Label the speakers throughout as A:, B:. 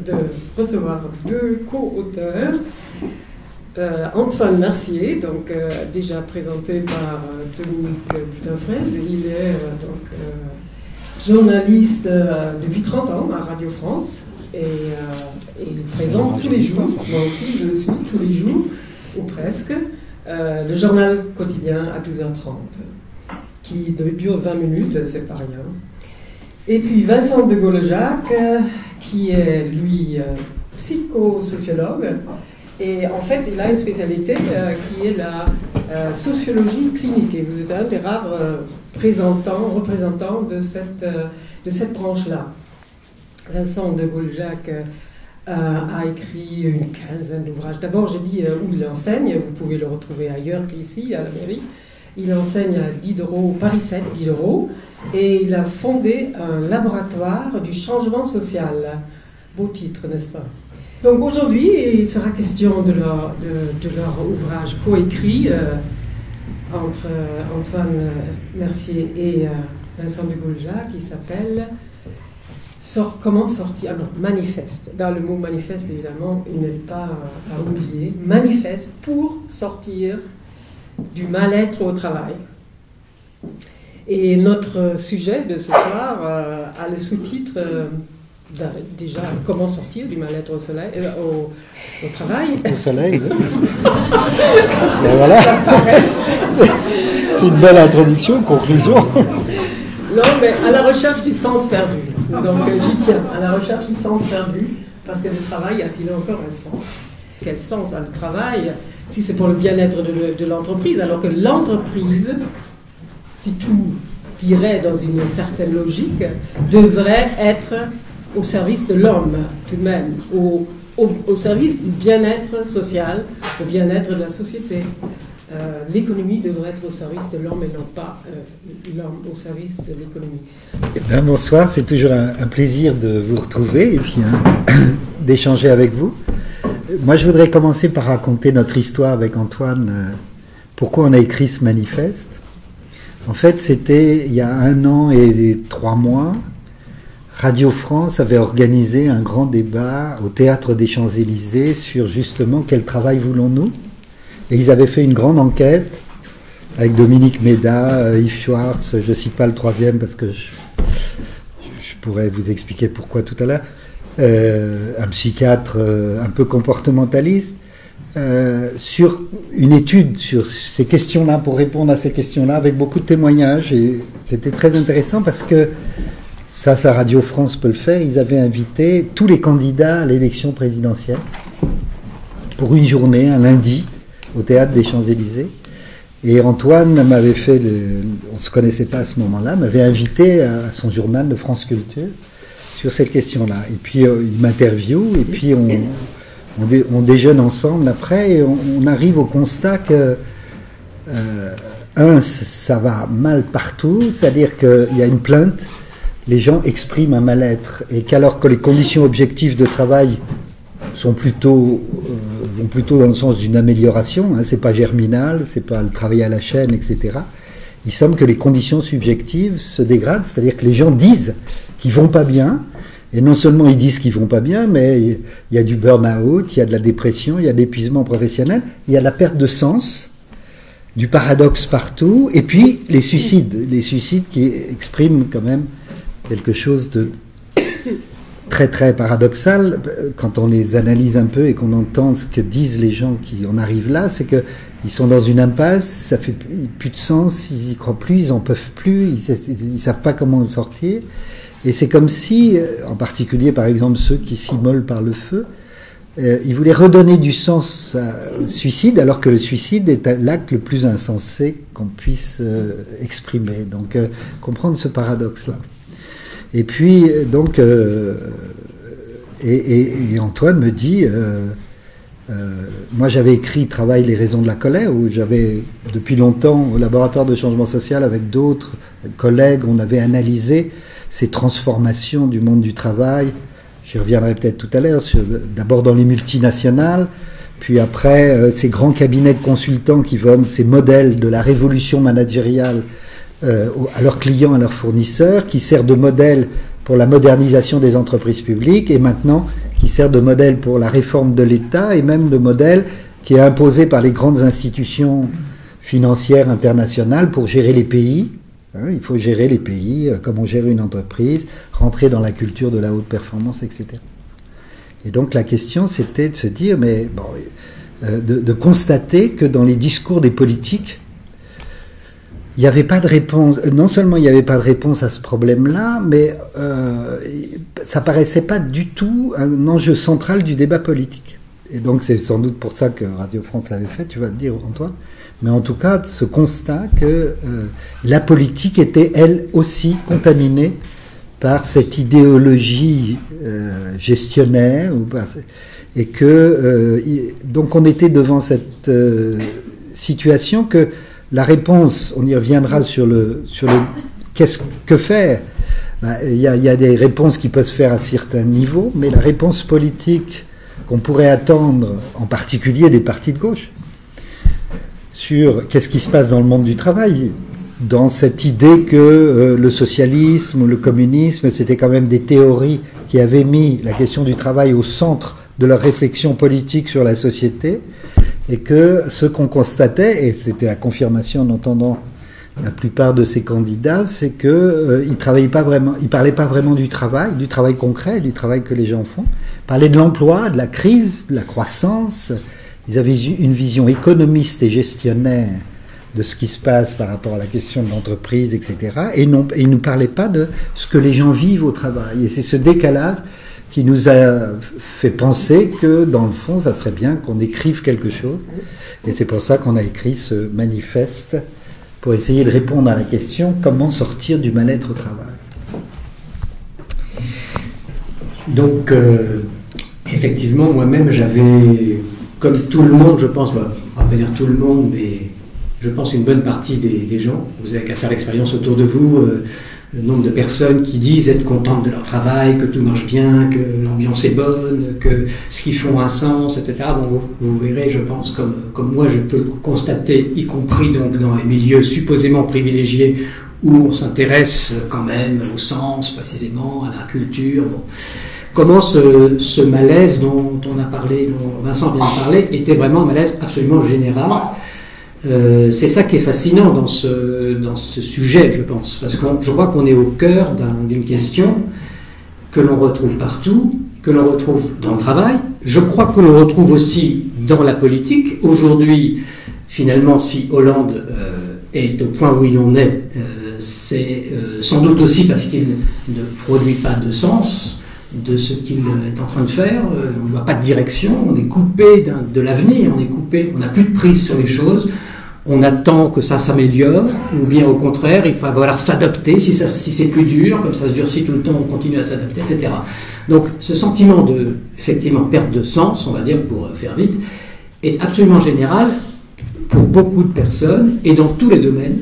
A: de recevoir deux co-auteurs. Antoine Mercier, donc déjà présenté par Dominique Butin-Fraisse. Il est journaliste depuis 30 ans à Radio France et il présente tous les jours, moi aussi je le suis tous les jours, ou presque, le journal quotidien à 12h30, qui dure 20 minutes, c'est pas rien. Et puis Vincent de Gaulle-Jacques, qui est lui psychosociologue. Et en fait, il a une spécialité qui est la sociologie clinique. Et vous êtes un des rares représentants de cette branche-là. Vincent de Gaulle-Jacques a écrit une quinzaine d'ouvrages. D'abord, j'ai dit où il enseigne. Vous pouvez le retrouver ailleurs qu'ici, à la mairie. Il enseigne à Diderot, Paris 7, Diderot. Et il a fondé un laboratoire du changement social. Beau titre, n'est-ce pas? Donc aujourd'hui, il sera question de leur ouvrage coécrit entre Antoine Mercier et Vincent de Gaulle-Jacques, qui s'appelle Comment sortir. Ah non, manifeste. Dans le mot manifeste, évidemment, il n'est pas à oublier. Manifeste pour sortir du mal-être au travail. Et notre sujet de ce soir a le sous-titre. Déjà, comment sortir du mal-être au travail. Au soleil, oui.
B: Ben voilà. C'est une belle introduction, conclusion.
A: Non, mais à la recherche du sens perdu. Donc j'y tiens, à la recherche du sens perdu, parce que le travail a-t-il encore un sens? Quel sens a le travail si c'est pour le bien-être de l'entreprise, alors que l'entreprise, si tout irait dans une certaine logique, devrait être au service de l'homme, tout de même, au service du bien-être social, au bien-être de la société. L'économie devrait être au service de l'homme et non pas l'homme au service de l'économie.
B: Bonsoir, c'est toujours un plaisir de vous retrouver et puis d'échanger avec vous. Moi, je voudrais commencer par raconter notre histoire avec Antoine, pourquoi on a écrit ce manifeste. En fait, c'était il y a 1 an et 3 mois. Radio France avait organisé un grand débat au Théâtre des Champs-Élysées sur justement quel travail voulons-nous. Et ils avaient fait une grande enquête avec Dominique Méda, Yves Schwartz, je ne cite pas le troisième parce que je pourrais vous expliquer pourquoi tout à l'heure, un psychiatre un peu comportementaliste, sur une étude sur ces questions-là, pour répondre à ces questions-là, avec beaucoup de témoignages. Et c'était très intéressant parce que ça Radio France peut le faire. Ils avaient invité tous les candidats à l'élection présidentielle pour une journée, un lundi, au Théâtre des Champs-Élysées. Et Antoine m'avait fait, on ne se connaissait pas à ce moment-là, m'avait invité à son journal de France Culture sur cette question-là. Et puis il m'interviewe, et puis on déjeune ensemble après, et on arrive au constat que, ça va mal partout, c'est-à-dire qu'il y a une plainte, les gens expriment un mal-être, et qu'alors que les conditions objectives de travail vont plutôt dans le sens d'une amélioration, hein, c'est pas germinal, c'est pas le travail à la chaîne, etc. Il semble que les conditions subjectives se dégradent, c'est-à-dire que les gens disent qu'ils vont pas bien, et non seulement ils disent qu'ils vont pas bien, mais il y a du burn-out, il y a de la dépression, il y a de l'épuisement professionnel, il y a la perte de sens, du paradoxe partout, et puis les suicides qui expriment quand même quelque chose de très très paradoxal quand on les analyse un peu et qu'on entend ce que disent les gens qui en arrivent là, c'est qu'ils sont dans une impasse, ça fait plus de sens, ils y croient plus, ils en peuvent plus, ils savent pas comment en sortir, et c'est comme si, en particulier par exemple ceux qui s'immolent par le feu, ils voulaient redonner du sens au suicide, alors que le suicide est l'acte le plus insensé qu'on puisse exprimer. Donc comprendre ce paradoxe-là. Et puis, donc, et Antoine me dit, moi j'avais écrit « Travail, les raisons de la colère », où j'avais, depuis longtemps, au laboratoire de changement social, avec d'autres collègues, on avait analysé ces transformations du monde du travail. J'y reviendrai peut-être tout à l'heure, d'abord dans les multinationales, puis après ces grands cabinets de consultants qui vendent ces modèles de la révolution managériale à leurs clients, à leurs fournisseurs, qui sert de modèle pour la modernisation des entreprises publiques, et maintenant qui sert de modèle pour la réforme de l'État et même de modèle qui est imposé par les grandes institutions financières internationales pour gérer les pays. Il faut gérer les pays comme on gère une entreprise, rentrer dans la culture de la haute performance, etc. Et donc la question, c'était de se dire, mais bon, de constater que dans les discours des politiques, il n'y avait pas de réponse. Non seulement il n'y avait pas de réponse à ce problème-là, mais ça paraissait pas du tout un enjeu central du débat politique. Et donc c'est sans doute pour ça que Radio France l'avait fait, tu vas le dire, Antoine. Mais en tout cas, ce constat que la politique était elle aussi contaminée par cette idéologie gestionnaire, et que donc on était devant cette situation que la réponse, on y reviendra sur le que faire. Il y a des réponses qui peuvent se faire à certains niveaux, mais la réponse politique qu'on pourrait attendre, en particulier des partis de gauche, sur qu'est-ce qui se passe dans le monde du travail, dans cette idée que le socialisme ou le communisme, c'était quand même des théories qui avaient mis la question du travail au centre de leur réflexion politique sur la société, et que ce qu'on constatait, et c'était la confirmation en entendant la plupart de ces candidats, c'est qu'ils ne travaillaient pas vraiment, ils parlaient pas vraiment du travail concret, du travail que les gens font. Ils parlaient de l'emploi, de la crise, de la croissance. Ils avaient une vision économiste et gestionnaire de ce qui se passe par rapport à la question de l'entreprise, etc. Et ils ne parlaient pas de ce que les gens vivent au travail. Et c'est ce décalage qui nous a fait penser que, dans le fond, ça serait bien qu'on écrive quelque chose. Et c'est pour ça qu'on a écrit ce manifeste, pour essayer de répondre à la question « Comment sortir du mal-être au travail ?»
C: Donc, effectivement, moi-même, j'avais, comme tout le monde, je pense, on va pas dire tout le monde, mais je pense une bonne partie des gens, vous n'avez qu'à faire l'expérience autour de vous, le nombre de personnes qui disent être contentes de leur travail, que tout marche bien, que l'ambiance est bonne, que ce qu'ils font a un sens, etc. Donc vous verrez, je pense, comme moi je peux constater, y compris donc dans les milieux supposément privilégiés où on s'intéresse quand même au sens précisément, à la culture. Bon. Comment ce malaise dont on a parlé, dont Vincent vient de parler, était vraiment un malaise absolument général. C'est ça qui est fascinant dans ce sujet, je pense, parce que je crois qu'on est au cœur d'une question que l'on retrouve partout, que l'on retrouve dans le travail. Je crois que l'on retrouve aussi dans la politique. Aujourd'hui, finalement, si Hollande est au point où il en est, c'est sans doute aussi parce qu'il ne produit pas de sens de ce qu'il est en train de faire. On ne voit pas de direction, on est coupé de l'avenir, on n'a plus de prise sur les choses. On attend que ça s'améliore, ou bien au contraire, il va falloir s'adapter, si c'est plus dur, comme ça se durcit tout le temps, on continue à s'adapter, etc. Donc ce sentiment de, effectivement, perte de sens, on va dire, pour faire vite, est absolument général pour beaucoup de personnes, et dans tous les domaines.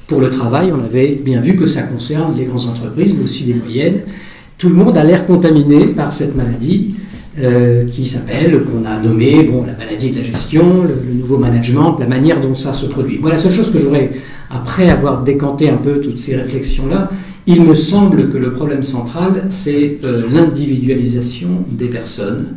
C: Pour le travail, on avait bien vu que ça concerne les grandes entreprises, mais aussi les moyennes. Tout le monde a l'air contaminé par cette maladie, qui s'appelle, qu'on a nommé, la maladie de la gestion, le nouveau management, la manière dont ça se produit. Moi, la seule chose que j'aurais, après avoir décanté un peu toutes ces réflexions-là, il me semble que le problème central, c'est l'individualisation des personnes,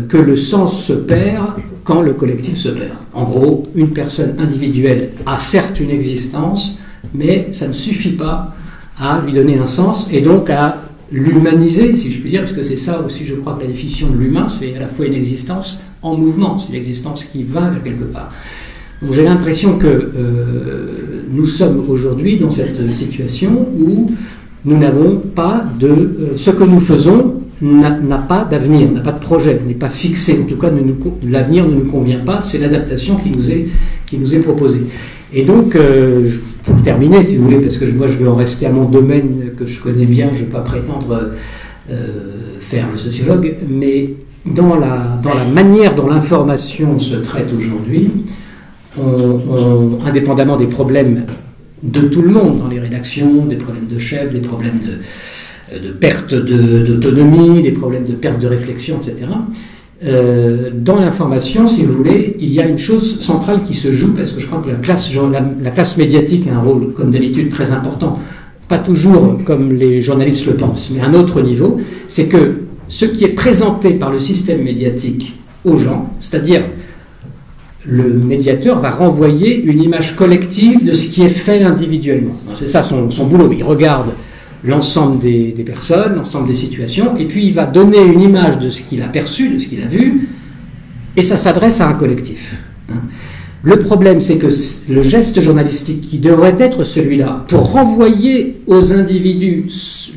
C: que le sens se perd quand le collectif se perd. En gros, une personne individuelle a certes une existence, mais ça ne suffit pas à lui donner un sens, et donc à l'humaniser, si je puis dire, parce que c'est ça aussi, je crois, que la définition de l'humain, c'est à la fois une existence en mouvement, c'est l'existence qui va vers quelque part. Donc j'ai l'impression que nous sommes aujourd'hui dans cette situation où nous n'avons pas de... ce que nous faisons n'a pas d'avenir, n'a pas de projet, n'est pas fixé, en tout cas l'avenir ne nous convient pas, c'est l'adaptation qui nous est proposée. Et donc, pour terminer, si vous voulez, parce que moi je veux en rester à mon domaine que je connais bien, je ne vais pas prétendre faire le sociologue, mais dans la manière dont l'information se traite aujourd'hui, indépendamment des problèmes de tout le monde, dans les rédactions, des problèmes de chefs, des problèmes de perte d'autonomie, des problèmes de perte de réflexion, etc., dans l'information, si vous voulez, il y a une chose centrale qui se joue, parce que je crois que la classe médiatique a un rôle, comme d'habitude, très important, pas toujours comme les journalistes le pensent, mais à un autre niveau, c'est que ce qui est présenté par le système médiatique aux gens, c'est-à-dire le médiateur va renvoyer une image collective de ce qui est fait individuellement. C'est ça son boulot. Il regarde l'ensemble des personnes, l'ensemble des situations, et puis il va donner une image de ce qu'il a perçu, de ce qu'il a vu, et ça s'adresse à un collectif. Le problème, c'est que le geste journalistique qui devrait être celui-là, pour renvoyer aux individus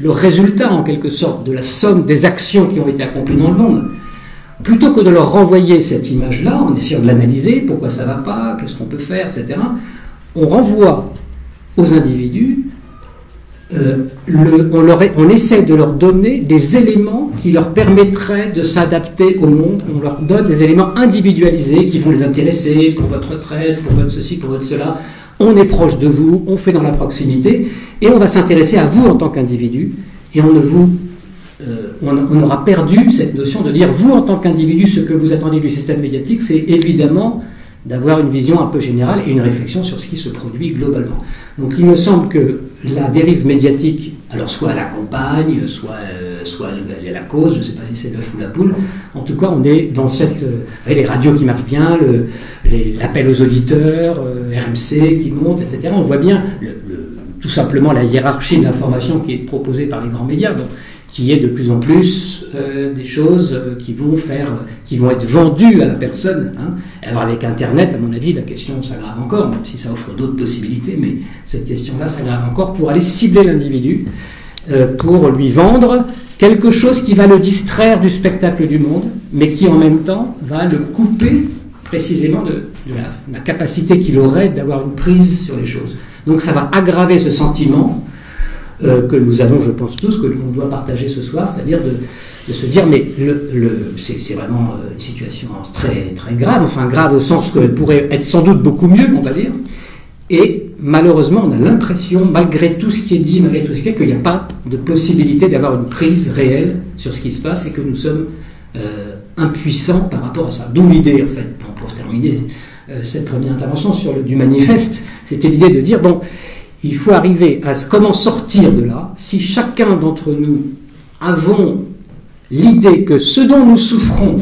C: le résultat, en quelque sorte, de la somme des actions qui ont été accomplies dans le monde, plutôt que de leur renvoyer cette image-là, en essayant de l'analyser, pourquoi ça ne va pas, qu'est-ce qu'on peut faire, etc., on renvoie aux individus, on essaie de leur donner des éléments qui leur permettraient de s'adapter au monde. On leur donne des éléments individualisés qui vont les intéresser pour votre retraite, pour votre ceci, pour votre cela. On est proche de vous, on fait dans la proximité, et on va s'intéresser à vous en tant qu'individu, et on aura perdu cette notion de dire, vous en tant qu'individu, ce que vous attendez du système médiatique, c'est évidemment d'avoir une vision un peu générale et une réflexion sur ce qui se produit globalement. Donc il me semble que la dérive médiatique, alors soit elle accompagne, soit elle est la cause, je ne sais pas si c'est l'œuf ou la poule, en tout cas on est dans cette... les radios qui marchent bien, l'appel aux auditeurs, RMC qui monte, etc. On voit bien tout simplement la hiérarchie de l'information qui est proposée par les grands médias, donc, qui est de plus en plus des choses qui vont être vendues à la personne. Alors avec Internet, à mon avis, la question s'aggrave encore, même si ça offre d'autres possibilités, mais cette question-là s'aggrave encore pour aller cibler l'individu, pour lui vendre quelque chose qui va le distraire du spectacle du monde, mais qui en même temps va le couper précisément de la capacité qu'il aurait d'avoir une prise sur les choses. Donc ça va aggraver ce sentiment que nous avons, je pense tous, que l'on doit partager ce soir, c'est-à-dire de se dire, mais c'est vraiment une situation très, très grave, enfin grave au sens qu'elle pourrait être sans doute beaucoup mieux, on va dire, et malheureusement, on a l'impression, malgré tout ce qui est dit, malgré tout ce qui est, qu'il n'y a pas de possibilité d'avoir une prise réelle sur ce qui se passe et que nous sommes impuissants par rapport à ça. D'où l'idée, en fait, pour terminer cette première intervention du manifeste, c'était l'idée de dire, bon, il faut arriver à comment sortir de là, si chacun d'entre nous avons l'idée que ce dont nous souffrons,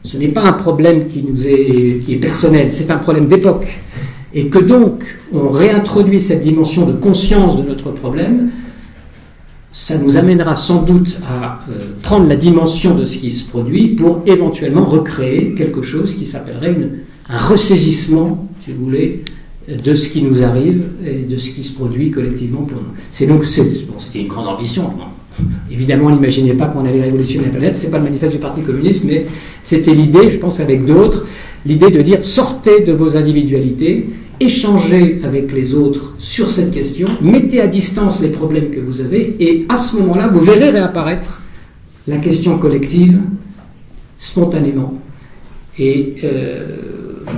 C: ce n'est pas un problème qui est personnel, c'est un problème d'époque, et que donc on réintroduit cette dimension de conscience de notre problème, ça nous amènera sans doute à prendre la dimension de ce qui se produit pour éventuellement recréer quelque chose qui s'appellerait un ressaisissement, si vous voulez, de ce qui nous arrive et de ce qui se produit collectivement pour nous. C'était une grande ambition. Bon. Évidemment, on n'imaginait pas qu'on allait révolutionner la planète, c'est pas le manifeste du Parti communiste, mais c'était l'idée, je pense avec d'autres, l'idée de dire sortez de vos individualités, échangez avec les autres sur cette question, mettez à distance les problèmes que vous avez, et à ce moment-là, vous verrez réapparaître la question collective spontanément. Et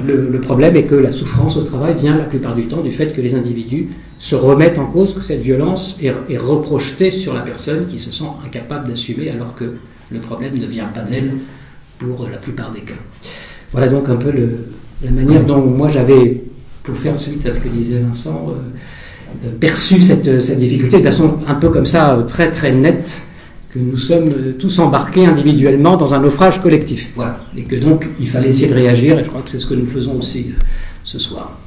C: le problème est que la souffrance au travail vient la plupart du temps du fait que les individus se remettent en cause, que cette violence est reprojetée sur la personne qui se sent incapable d'assumer alors que le problème ne vient pas d'elle pour la plupart des cas. Voilà donc un peu la manière dont moi j'avais, pour faire suite à ce que disait Vincent, perçu cette difficulté de façon un peu comme ça, très très nette, que nous sommes tous embarqués individuellement dans un naufrage collectif. Voilà. Et que donc, il fallait essayer de réagir, et je crois que c'est ce que nous faisons aussi ce soir.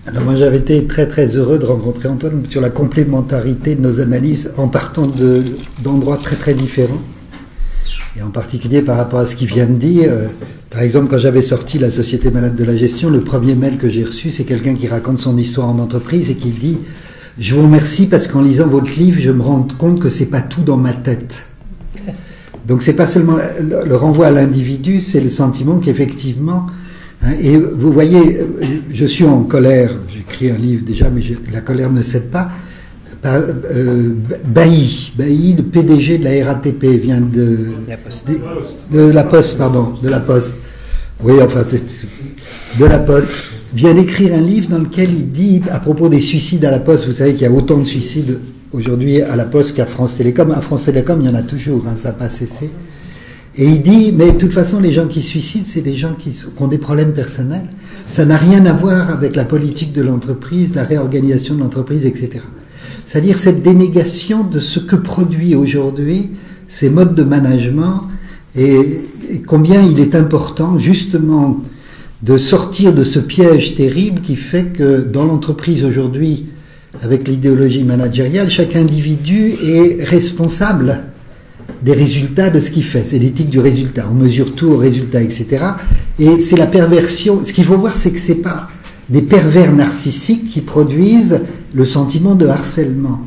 B: Alors moi, j'avais été très très heureux de rencontrer Antoine sur la complémentarité de nos analyses en partant d'endroits très très différents. Et en particulier par rapport à ce qu'il vient de dire. Par exemple, quand j'avais sorti La Société malade de la gestion, le premier mail que j'ai reçu, c'est quelqu'un qui raconte son histoire en entreprise et qui dit « Je vous remercie parce qu'en lisant votre livre, je me rends compte que c'est pas tout dans ma tête. » Donc c'est pas seulement le renvoi à l'individu, c'est le sentiment qu'effectivement... et vous voyez, je suis en colère, j'écris un livre déjà, mais la colère ne cède pas. Bailly, le PDG de la RATP, vient de la Poste. Oui, enfin, de la Poste, vient d'écrire un livre dans lequel il dit, à propos des suicides à la Poste, vous savez qu'il y a autant de suicides aujourd'hui à la Poste qu'à France Télécom. À France Télécom, il y en a toujours, ça n'a pas cessé. Et il dit, mais de toute façon, les gens qui se suicident, c'est des gens qui ont des problèmes personnels. Ça n'a rien à voir avec la politique de l'entreprise, la réorganisation de l'entreprise, etc. C'est-à-dire cette dénégation de ce que produit aujourd'hui ces modes de management et combien il est important justement de sortir de ce piège terrible qui fait que dans l'entreprise aujourd'hui, avec l'idéologie managériale, chaque individu est responsable des résultats de ce qu'il fait. C'est l'éthique du résultat. On mesure tout au résultat, etc. Et c'est la perversion. Ce qu'il faut voir, c'est que c'est pas des pervers narcissiques qui produisent le sentiment de harcèlement.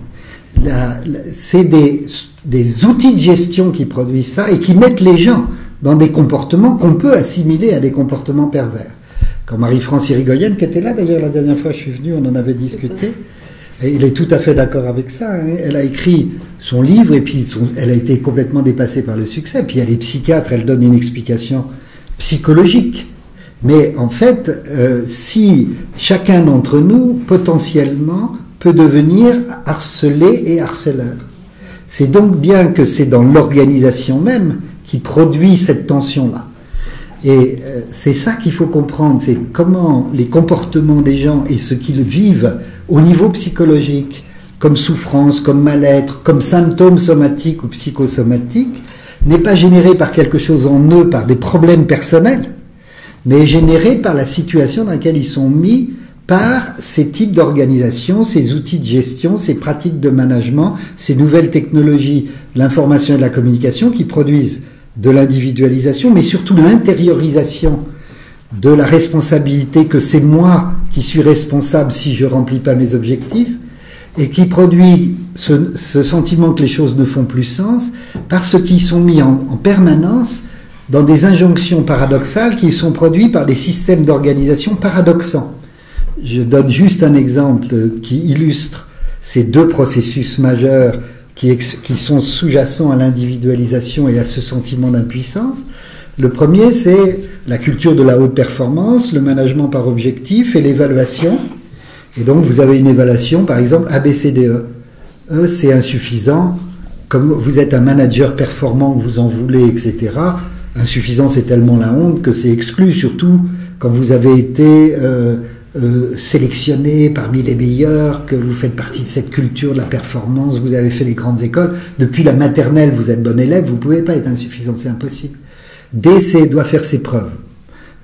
B: C'est des outils de gestion qui produisent ça et qui mettent les gens dans des comportements qu'on peut assimiler à des comportements pervers. Comme Marie-France Irigoyen, qui était là d'ailleurs la dernière fois que je suis venu, on en avait discuté. Et il est tout à fait d'accord avec ça. Hein. Elle a écrit son livre et puis elle a été complètement dépassée par le succès. Puis elle est psychiatre, elle donne une explication psychologique. Mais en fait, si chacun d'entre nous, potentiellement, peut devenir harcelé et harceleur. C'est donc bien que c'est dans l'organisation même qui produit cette tension-là. Et c'est ça qu'il faut comprendre, c'est comment les comportements des gens et ce qu'ils vivent au niveau psychologique, comme souffrance, comme mal-être, comme symptômes somatiques ou psychosomatiques, n'est pas généré par quelque chose en eux, par des problèmes personnels, mais est généré par la situation dans laquelle ils sont mis par ces types d'organisation, ces outils de gestion, ces pratiques de management, ces nouvelles technologies, l'information et de la communication qui produisent de l'individualisation, mais surtout l'intériorisation de la responsabilité que c'est moi qui suis responsable si je remplis pas mes objectifs, et qui produit ce sentiment que les choses ne font plus sens, parce qu'ils sont mis en permanence dans des injonctions paradoxales qui sont produites par des systèmes d'organisation paradoxants. Je donne juste un exemple qui illustre ces deux processus majeurs qui sont sous-jacents à l'individualisation et à ce sentiment d'impuissance. Le premier, c'est la culture de la haute performance, le management par objectif et l'évaluation. Et donc, vous avez une évaluation, par exemple, ABCDE. E, c'est insuffisant. Comme vous êtes un manager performant, que vous en voulez, etc. Insuffisant, c'est tellement la honte que c'est exclu, surtout quand vous avez été sélectionné parmi les meilleurs, que vous faites partie de cette culture de la performance, vous avez fait les grandes écoles. Depuis la maternelle, vous êtes bon élève, vous ne pouvez pas être insuffisant, c'est impossible. D, c'est doit faire ses preuves.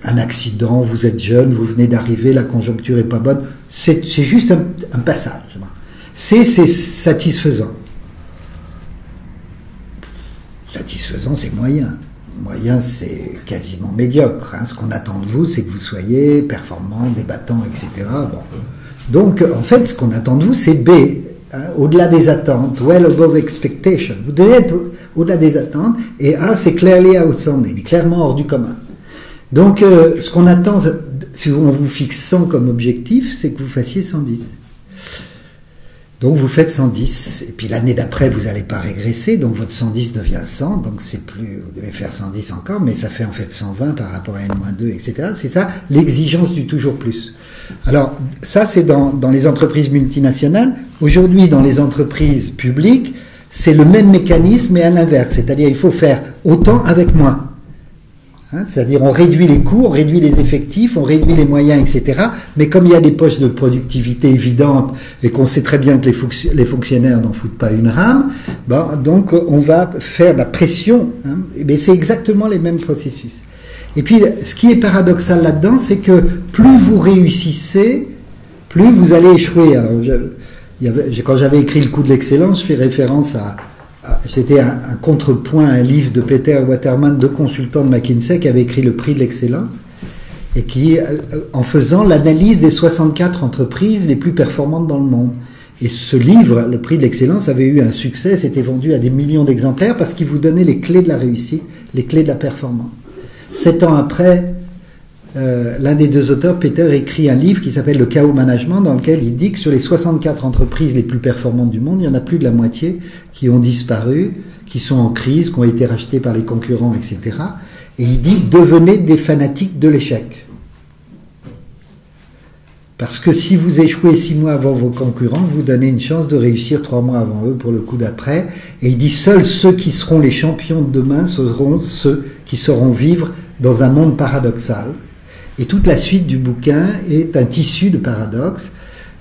B: Un accident, vous êtes jeune, vous venez d'arriver, la conjoncture est pas bonne, c'est juste un passage. C, c'est satisfaisant. Satisfaisant, c'est moyen. Moyen, c'est quasiment médiocre. Hein. Ce qu'on attend de vous, c'est que vous soyez performant, débattant, etc. Bon. Donc, en fait, ce qu'on attend de vous, c'est B, hein, au-delà des attentes, well above expectation. Vous devez être au-delà des attentes. Et A, c'est clearly outstanding, clairement hors du commun. Donc, ce qu'on attend, si on vous fixe 100 comme objectif, c'est que vous fassiez 110. Donc vous faites 110, et puis l'année d'après, vous n'allez pas régresser, donc votre 110 devient 100, donc c'est plus, vous devez faire 110 encore, mais ça fait en fait 120 par rapport à N-2, etc. C'est ça, l'exigence du toujours plus. Alors, ça c'est dans les entreprises multinationales. Aujourd'hui, dans les entreprises publiques, c'est le même mécanisme, mais à l'inverse. C'est-à-dire, il faut faire autant avec moins. Hein, c'est-à-dire, on réduit les coûts, on réduit les effectifs, on réduit les moyens, etc. Mais comme il y a des poches de productivité évidentes et qu'on sait très bien que les fonctionnaires n'en foutent pas une rame, donc on va faire la pression. Hein, mais c'est exactement les mêmes processus. Et puis, ce qui est paradoxal là-dedans, c'est que plus vous réussissez, plus vous allez échouer. Alors, quand j'avais écrit Le coup de l'excellence, je fais référence c'était un contrepoint à un livre de Peter Waterman, deux consultants de McKinsey, qui avait écrit Le prix de l'excellence, et qui, en faisant l'analyse des 64 entreprises les plus performantes dans le monde. Et ce livre, Le prix de l'excellence, avait eu un succès, s'était vendu à des millions d'exemplaires, parce qu'il vous donnait les clés de la réussite, les clés de la performance. 7 ans après, l'un des deux auteurs, Peter, écrit un livre qui s'appelle Le chaos management, dans lequel il dit que sur les 64 entreprises les plus performantes du monde, il y en a plus de la moitié qui ont disparu, qui sont en crise, qui ont été rachetées par les concurrents, etc. Et il dit, devenez des fanatiques de l'échec. Parce que si vous échouez 6 mois avant vos concurrents, vous donnez une chance de réussir 3 mois avant eux pour le coup d'après. Et il dit, seuls ceux qui seront les champions de demain seront ceux qui sauront vivre dans un monde paradoxal. Et toute la suite du bouquin est un tissu de paradoxes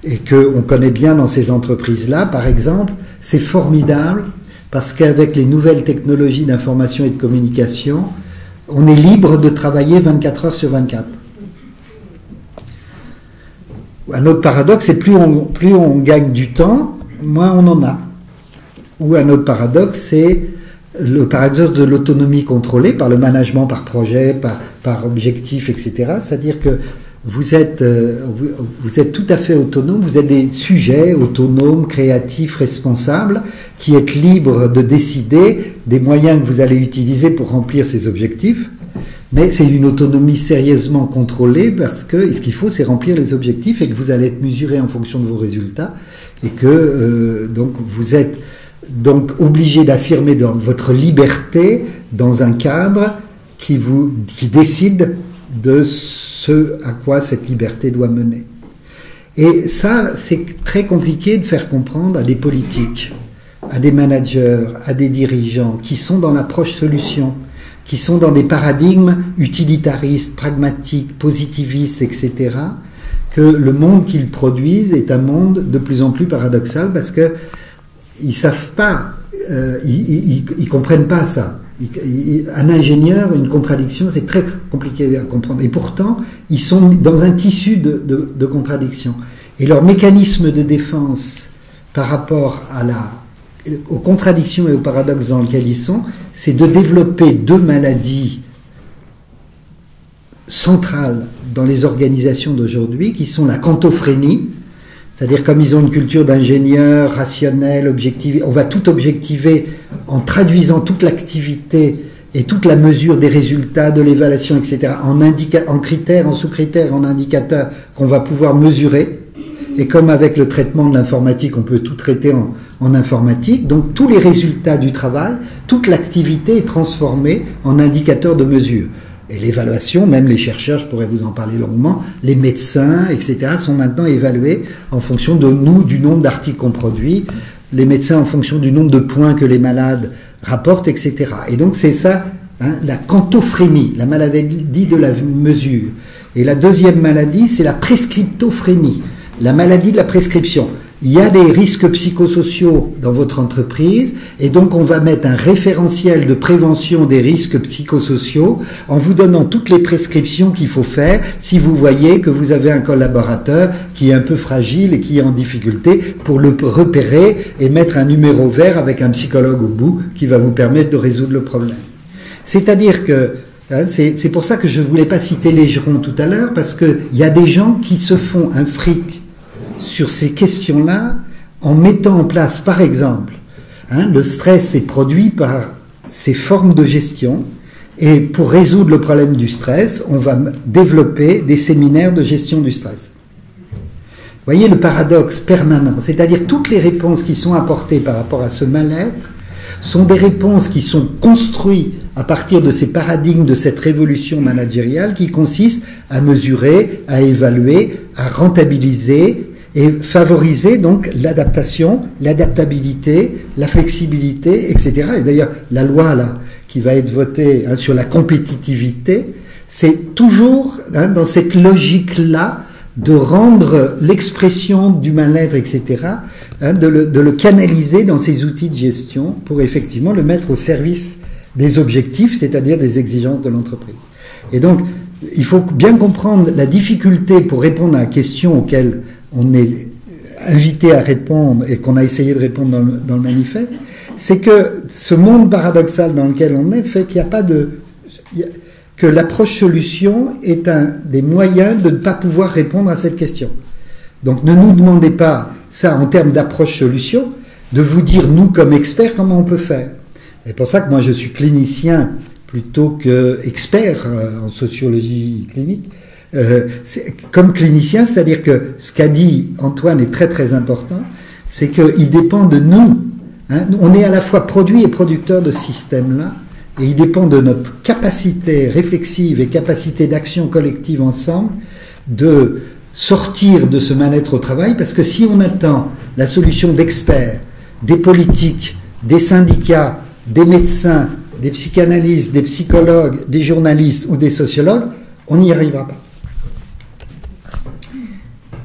B: et qu'on connaît bien dans ces entreprises-là. Par exemple, c'est formidable parce qu'avec les nouvelles technologies d'information et de communication, on est libre de travailler 24 heures sur 24. Un autre paradoxe, c'est plus on gagne du temps, moins on en a. Ou un autre paradoxe, c'est le paradoxe de l'autonomie contrôlée par le management, par projet, par objectif, etc. C'est-à-dire que vous êtes tout à fait autonome, vous êtes des sujets autonomes, créatifs, responsables, qui êtes libres de décider des moyens que vous allez utiliser pour remplir ces objectifs. Mais c'est une autonomie sérieusement contrôlée parce que ce qu'il faut, c'est remplir les objectifs et que vous allez être mesuré en fonction de vos résultats et que donc vous êtes donc obligé d'affirmer dans votre liberté dans un cadre qui décide de ce à quoi cette liberté doit mener. Et ça, c'est très compliqué de faire comprendre à des politiques, à des managers, à des dirigeants qui sont dans l'approche solution, qui sont dans des paradigmes utilitaristes, pragmatiques, positivistes, etc., que le monde qu'ils produisent est un monde de plus en plus paradoxal parce que ils savent pas, ils comprennent pas ça. Un ingénieur, une contradiction, c'est très compliqué à comprendre. Et pourtant, ils sont dans un tissu de contradictions. Et leur mécanisme de défense par rapport aux contradictions et aux paradoxes dans lesquels ils sont, c'est de développer deux maladies centrales dans les organisations d'aujourd'hui, qui sont la quantophrénie, c'est-à-dire comme ils ont une culture d'ingénieur, rationnel, objectivé, on va tout objectiver en traduisant toute l'activité et toute la mesure des résultats, de l'évaluation, etc., en critères, en sous-critères, en indicateurs qu'on va pouvoir mesurer. Et comme avec le traitement de l'informatique, on peut tout traiter en informatique, donc tous les résultats du travail, toute l'activité est transformée en indicateurs de mesure. Et l'évaluation, même les chercheurs, je pourrais vous en parler longuement, les médecins, etc., sont maintenant évalués en fonction de nous, du nombre d'articles qu'on produit, les médecins en fonction du nombre de points que les malades rapportent, etc. Et donc c'est ça, la quantophrénie, la maladie de la mesure. Et la deuxième maladie, c'est la prescriptophrénie, la maladie de la prescription. Il y a des risques psychosociaux dans votre entreprise et donc on va mettre un référentiel de prévention des risques psychosociaux en vous donnant toutes les prescriptions qu'il faut faire si vous voyez que vous avez un collaborateur qui est un peu fragile et qui est en difficulté pour le repérer et mettre un numéro vert avec un psychologue au bout qui va vous permettre de résoudre le problème. C'est-à-dire que c'est pour ça que je ne voulais pas citer Légeron tout à l'heure parce qu'il y a des gens qui se font un fric sur ces questions-là, en mettant en place, par exemple, le stress est produit par ces formes de gestion, et pour résoudre le problème du stress, on va développer des séminaires de gestion du stress. Vous voyez le paradoxe permanent, c'est-à-dire toutes les réponses qui sont apportées par rapport à ce mal-être sont des réponses qui sont construites à partir de ces paradigmes de cette révolution managériale qui consiste à mesurer, à évaluer, à rentabiliser, et favoriser donc l'adaptation, l'adaptabilité, la flexibilité, etc. Et d'ailleurs, la loi là qui va être votée sur la compétitivité, c'est toujours dans cette logique-là de rendre l'expression du mal-être, etc., de le canaliser dans ces outils de gestion pour effectivement le mettre au service des objectifs, c'est-à-dire des exigences de l'entreprise. Et donc, il faut bien comprendre la difficulté pour répondre à la question auquel on est invité à répondre et qu'on a essayé de répondre dans le manifeste, c'est que ce monde paradoxal dans lequel on est fait qu'il n'y a pas que l'approche solution est un des moyens de ne pas pouvoir répondre à cette question. Donc ne nous demandez pas ça en termes d'approche solution, de vous dire nous comme experts comment on peut faire. C'est pour ça que moi je suis clinicien plutôt qu'expert en sociologie clinique. Comme clinicien, c'est-à-dire que ce qu'a dit Antoine est très très important, c'est qu'il dépend de nous. On est à la fois produit et producteur de ce système-là, et il dépend de notre capacité réflexive et capacité d'action collective ensemble de sortir de ce mal-être au travail, parce que si on attend la solution d'experts, des politiques, des syndicats, des médecins, des psychanalystes, des psychologues, des journalistes ou des sociologues, on n'y arrivera pas.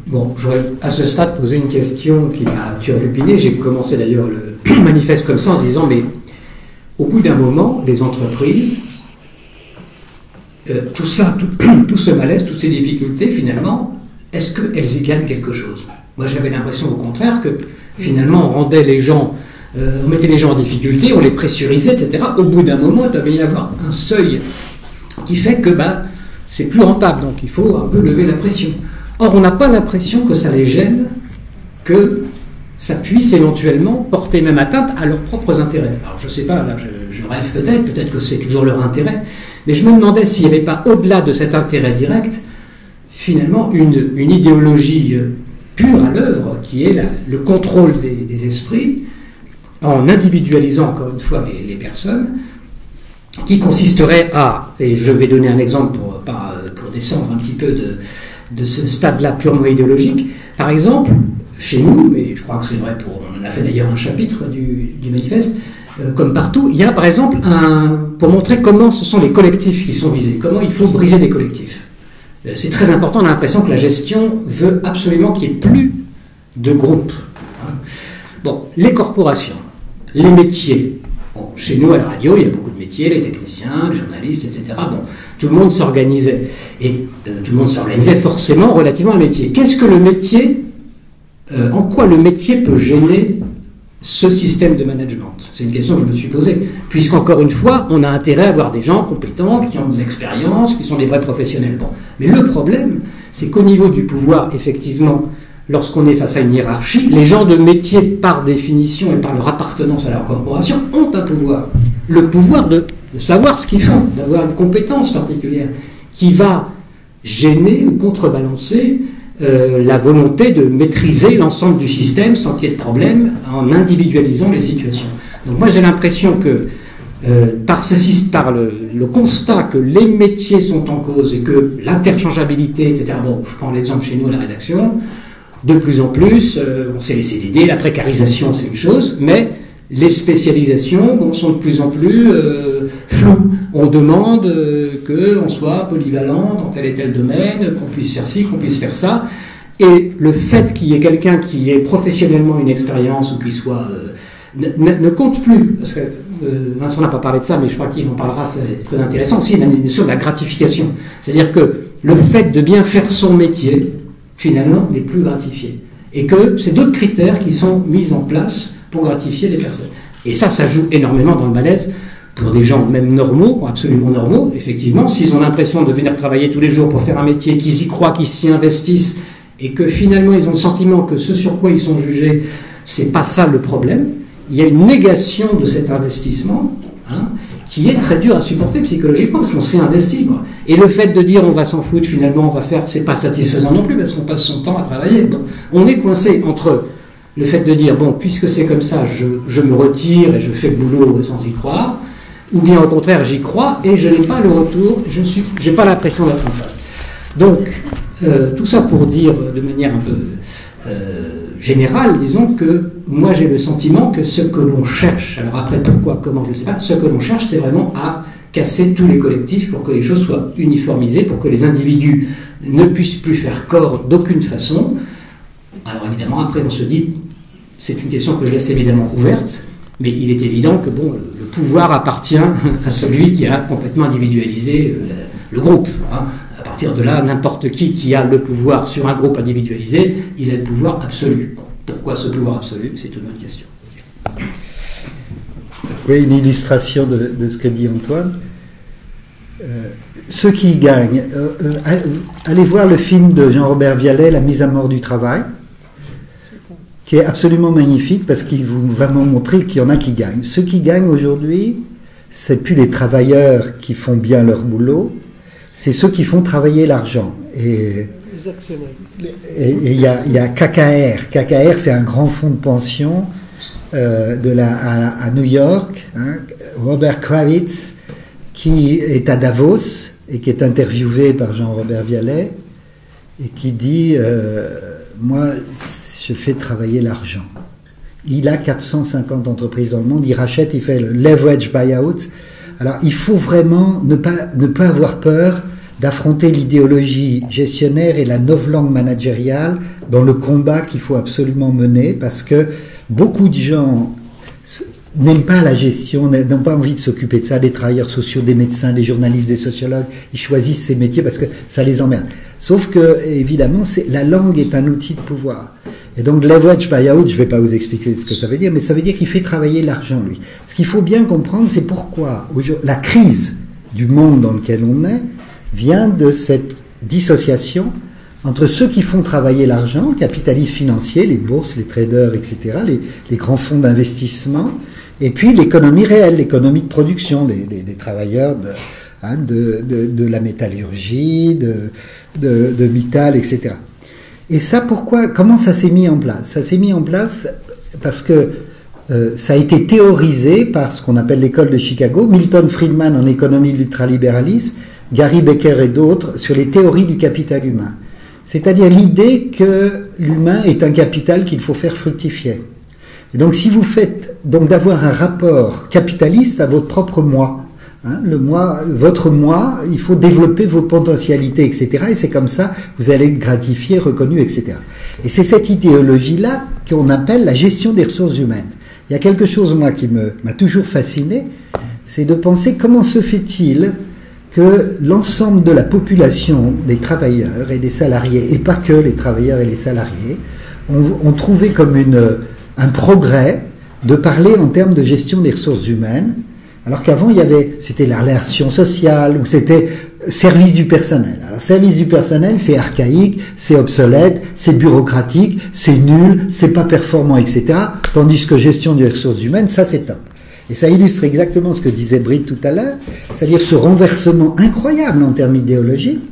C: Bon, j'aurais à ce stade posé une question qui m'a turlupiné. J'ai commencé d'ailleurs manifeste comme ça en se disant, mais au bout d'un moment, les entreprises, tout ça, tout ce malaise, toutes ces difficultés, finalement, est-ce qu'elles y gagnent quelque chose? Moi, j'avais l'impression, au contraire, que finalement, on rendait les gens, on mettait les gens en difficulté, on les pressurisait, etc. Au bout d'un moment, il devait y avoir un seuil qui fait que c'est plus rentable, donc il faut un peu lever la pression. Or, on n'a pas l'impression que ça les gêne, que ça puisse éventuellement porter même atteinte à leurs propres intérêts. Alors, je ne sais pas, là, je rêve peut-être que c'est toujours leur intérêt, mais je me demandais s'il n'y avait pas, au-delà de cet intérêt direct, finalement, une idéologie pure à l'œuvre, qui est le contrôle des esprits, en individualisant, encore une fois, les personnes, qui consisterait à, et je vais donner un exemple pour descendre un petit peu de ce stade-là purement idéologique, par exemple, chez nous, mais je crois que c'est vrai, on en a fait d'ailleurs un chapitre du manifeste, comme partout, il y a par exemple pour montrer comment ce sont les collectifs qui sont visés, comment il faut briser des collectifs. C'est très important, on a l'impression que la gestion veut absolument qu'il n'y ait plus de groupes. Bon, les corporations, les métiers. Bon, chez nous, à la radio, il y a beaucoup de métiers, les techniciens, les journalistes, etc. Bon, tout le monde s'organisait. Et tout le monde s'organisait forcément relativement à un métier. Qu'est-ce que le métier, en quoi le métier peut gêner ce système de management? C'est une question que je me suis posée. Puisqu'encore une fois, on a intérêt à avoir des gens compétents, qui ont des expériences, qui sont des vrais professionnels. Bon. Mais le problème, c'est qu'au niveau du pouvoir, effectivement, lorsqu'on est face à une hiérarchie, les gens de métier, par définition et par leur appartenance à leur corporation, ont un pouvoir. Le pouvoir de savoir ce qu'ils font, d'avoir une compétence particulière qui va gêner ou contrebalancer la volonté de maîtriser l'ensemble du système sans qu'il y ait de problème en individualisant les situations. Donc moi j'ai l'impression que par le constat que les métiers sont en cause et que l'interchangeabilité, etc., bon, je prends l'exemple chez nous à la rédaction, de plus en plus, on sait les CDD, la précarisation c'est une chose, mais les spécialisations sont de plus en plus floues. On demande qu'on soit polyvalent dans tel et tel domaine, qu'on puisse faire ci, qu'on puisse faire ça, et le fait qu'il y ait quelqu'un qui ait professionnellement une expérience ou qui soit ne compte plus, parce que Vincent n'a pas parlé de ça, mais je crois qu'il en parlera, c'est très intéressant aussi, la notion de la gratification. C'est-à-dire que le fait de bien faire son métier, finalement, n'est plus gratifié. Et que c'est d'autres critères qui sont mis en place pour gratifier les personnes. Et ça joue énormément dans le malaise pour des gens même normaux, absolument normaux, effectivement, s'ils ont l'impression de venir travailler tous les jours pour faire un métier, qu'ils y croient, qu'ils s'y investissent, et que finalement ils ont le sentiment que ce sur quoi ils sont jugés, c'est pas ça le problème. Il y a une négation de cet investissement, qui est très dur à supporter psychologiquement, parce qu'on s'est investi, quoi. Et le fait de dire on va s'en foutre, finalement on va faire, c'est pas satisfaisant non plus, parce qu'on passe son temps à travailler. Bon, on est coincé entre le fait de dire bon, puisque c'est comme ça, je me retire et je fais le boulot sans y croire, ou bien au contraire j'y crois et je n'ai pas le retour, j'ai pas l'impression d'être en face. Donc tout ça pour dire de manière un peu générale, disons que moi j'ai le sentiment que ce que l'on cherche, alors après pourquoi, comment, je ne sais pas, ce que l'on cherche c'est vraiment à casser tous les collectifs pour que les choses soient uniformisées, pour que les individus ne puissent plus faire corps d'aucune façon. Alors évidemment après on se dit, c'est une question que je laisse évidemment ouverte, mais il est évident que bon, le pouvoir appartient à celui qui a complètement individualisé le groupe. À partir de là, n'importe qui a le pouvoir sur un groupe individualisé, il a le pouvoir absolu. Pourquoi ce pouvoir absolu? C'est une bonne question.
B: Oui, une illustration de ce que dit Antoine. Ceux qui y gagnent, allez voir le film de Jean-Robert Vialet, La mise à mort du travail, qui est absolument magnifique parce qu'il vous va montrer qu'il y en a qui gagnent. Ceux qui gagnent aujourd'hui, c'est plus les travailleurs qui font bien leur boulot, c'est ceux qui font travailler l'argent. Et
A: les actionnaires.
B: Et il y a KKR. KKR, c'est un grand fonds de pension à New York. Robert Kravitz, qui est à Davos et qui est interviewé par Jean-Robert Vialet et qui dit moi, je fais travailler l'argent. Il a 450 entreprises dans le monde, il rachète, il fait le leverage buyout. Alors, il faut vraiment ne pas avoir peur d'affronter l'idéologie gestionnaire et la novlangue managériale dans le combat qu'il faut absolument mener, parce que beaucoup de gens n'aiment pas la gestion, n'ont pas envie de s'occuper de ça, des travailleurs sociaux, des médecins, des journalistes, des sociologues, ils choisissent ces métiers parce que ça les emmerde. Sauf que, évidemment, la langue est un outil de pouvoir. Et donc, leverage buyout, je ne vais pas vous expliquer ce que ça veut dire, mais ça veut dire qu'il fait travailler l'argent, lui. Ce qu'il faut bien comprendre, c'est pourquoi la crise du monde dans lequel on est vient de cette dissociation entre ceux qui font travailler l'argent, les capitalistes financiers, les bourses, les traders, etc., les grands fonds d'investissement, et puis l'économie réelle, l'économie de production, les travailleurs de la métallurgie, de Mittal, etc. Et ça, pourquoi, comment ça s'est mis en place? Ça s'est mis en place parce que ça a été théorisé par ce qu'on appelle l'école de Chicago, Milton Friedman en économie de l'ultralibéralisme, Gary Becker et d'autres, sur les théories du capital humain. C'est-à-dire l'idée que l'humain est un capital qu'il faut faire fructifier. Et donc si vous faites, donc d'avoir un rapport capitaliste à votre propre moi, hein, votre moi, il faut développer vos potentialités, etc. Et c'est comme ça, vous allez être gratifié, reconnu, etc. Et c'est cette idéologie-là qu'on appelle la gestion des ressources humaines. Il y a quelque chose, moi, qui m'a toujours fasciné, c'est de penser comment se fait-il que l'ensemble de la population des travailleurs et des salariés, et pas que les travailleurs et les salariés, ont trouvé comme un progrès de parler en termes de gestion des ressources humaines, alors qu'avant c'était la relation sociale, ou c'était service du personnel. Alors service du personnel, c'est archaïque, c'est obsolète, c'est bureaucratique, c'est nul, c'est pas performant, etc. Tandis que gestion des ressources humaines, ça c'est top. Et ça illustre exactement ce que disait Britt tout à l'heure, c'est-à-dire ce renversement incroyable en termes idéologiques,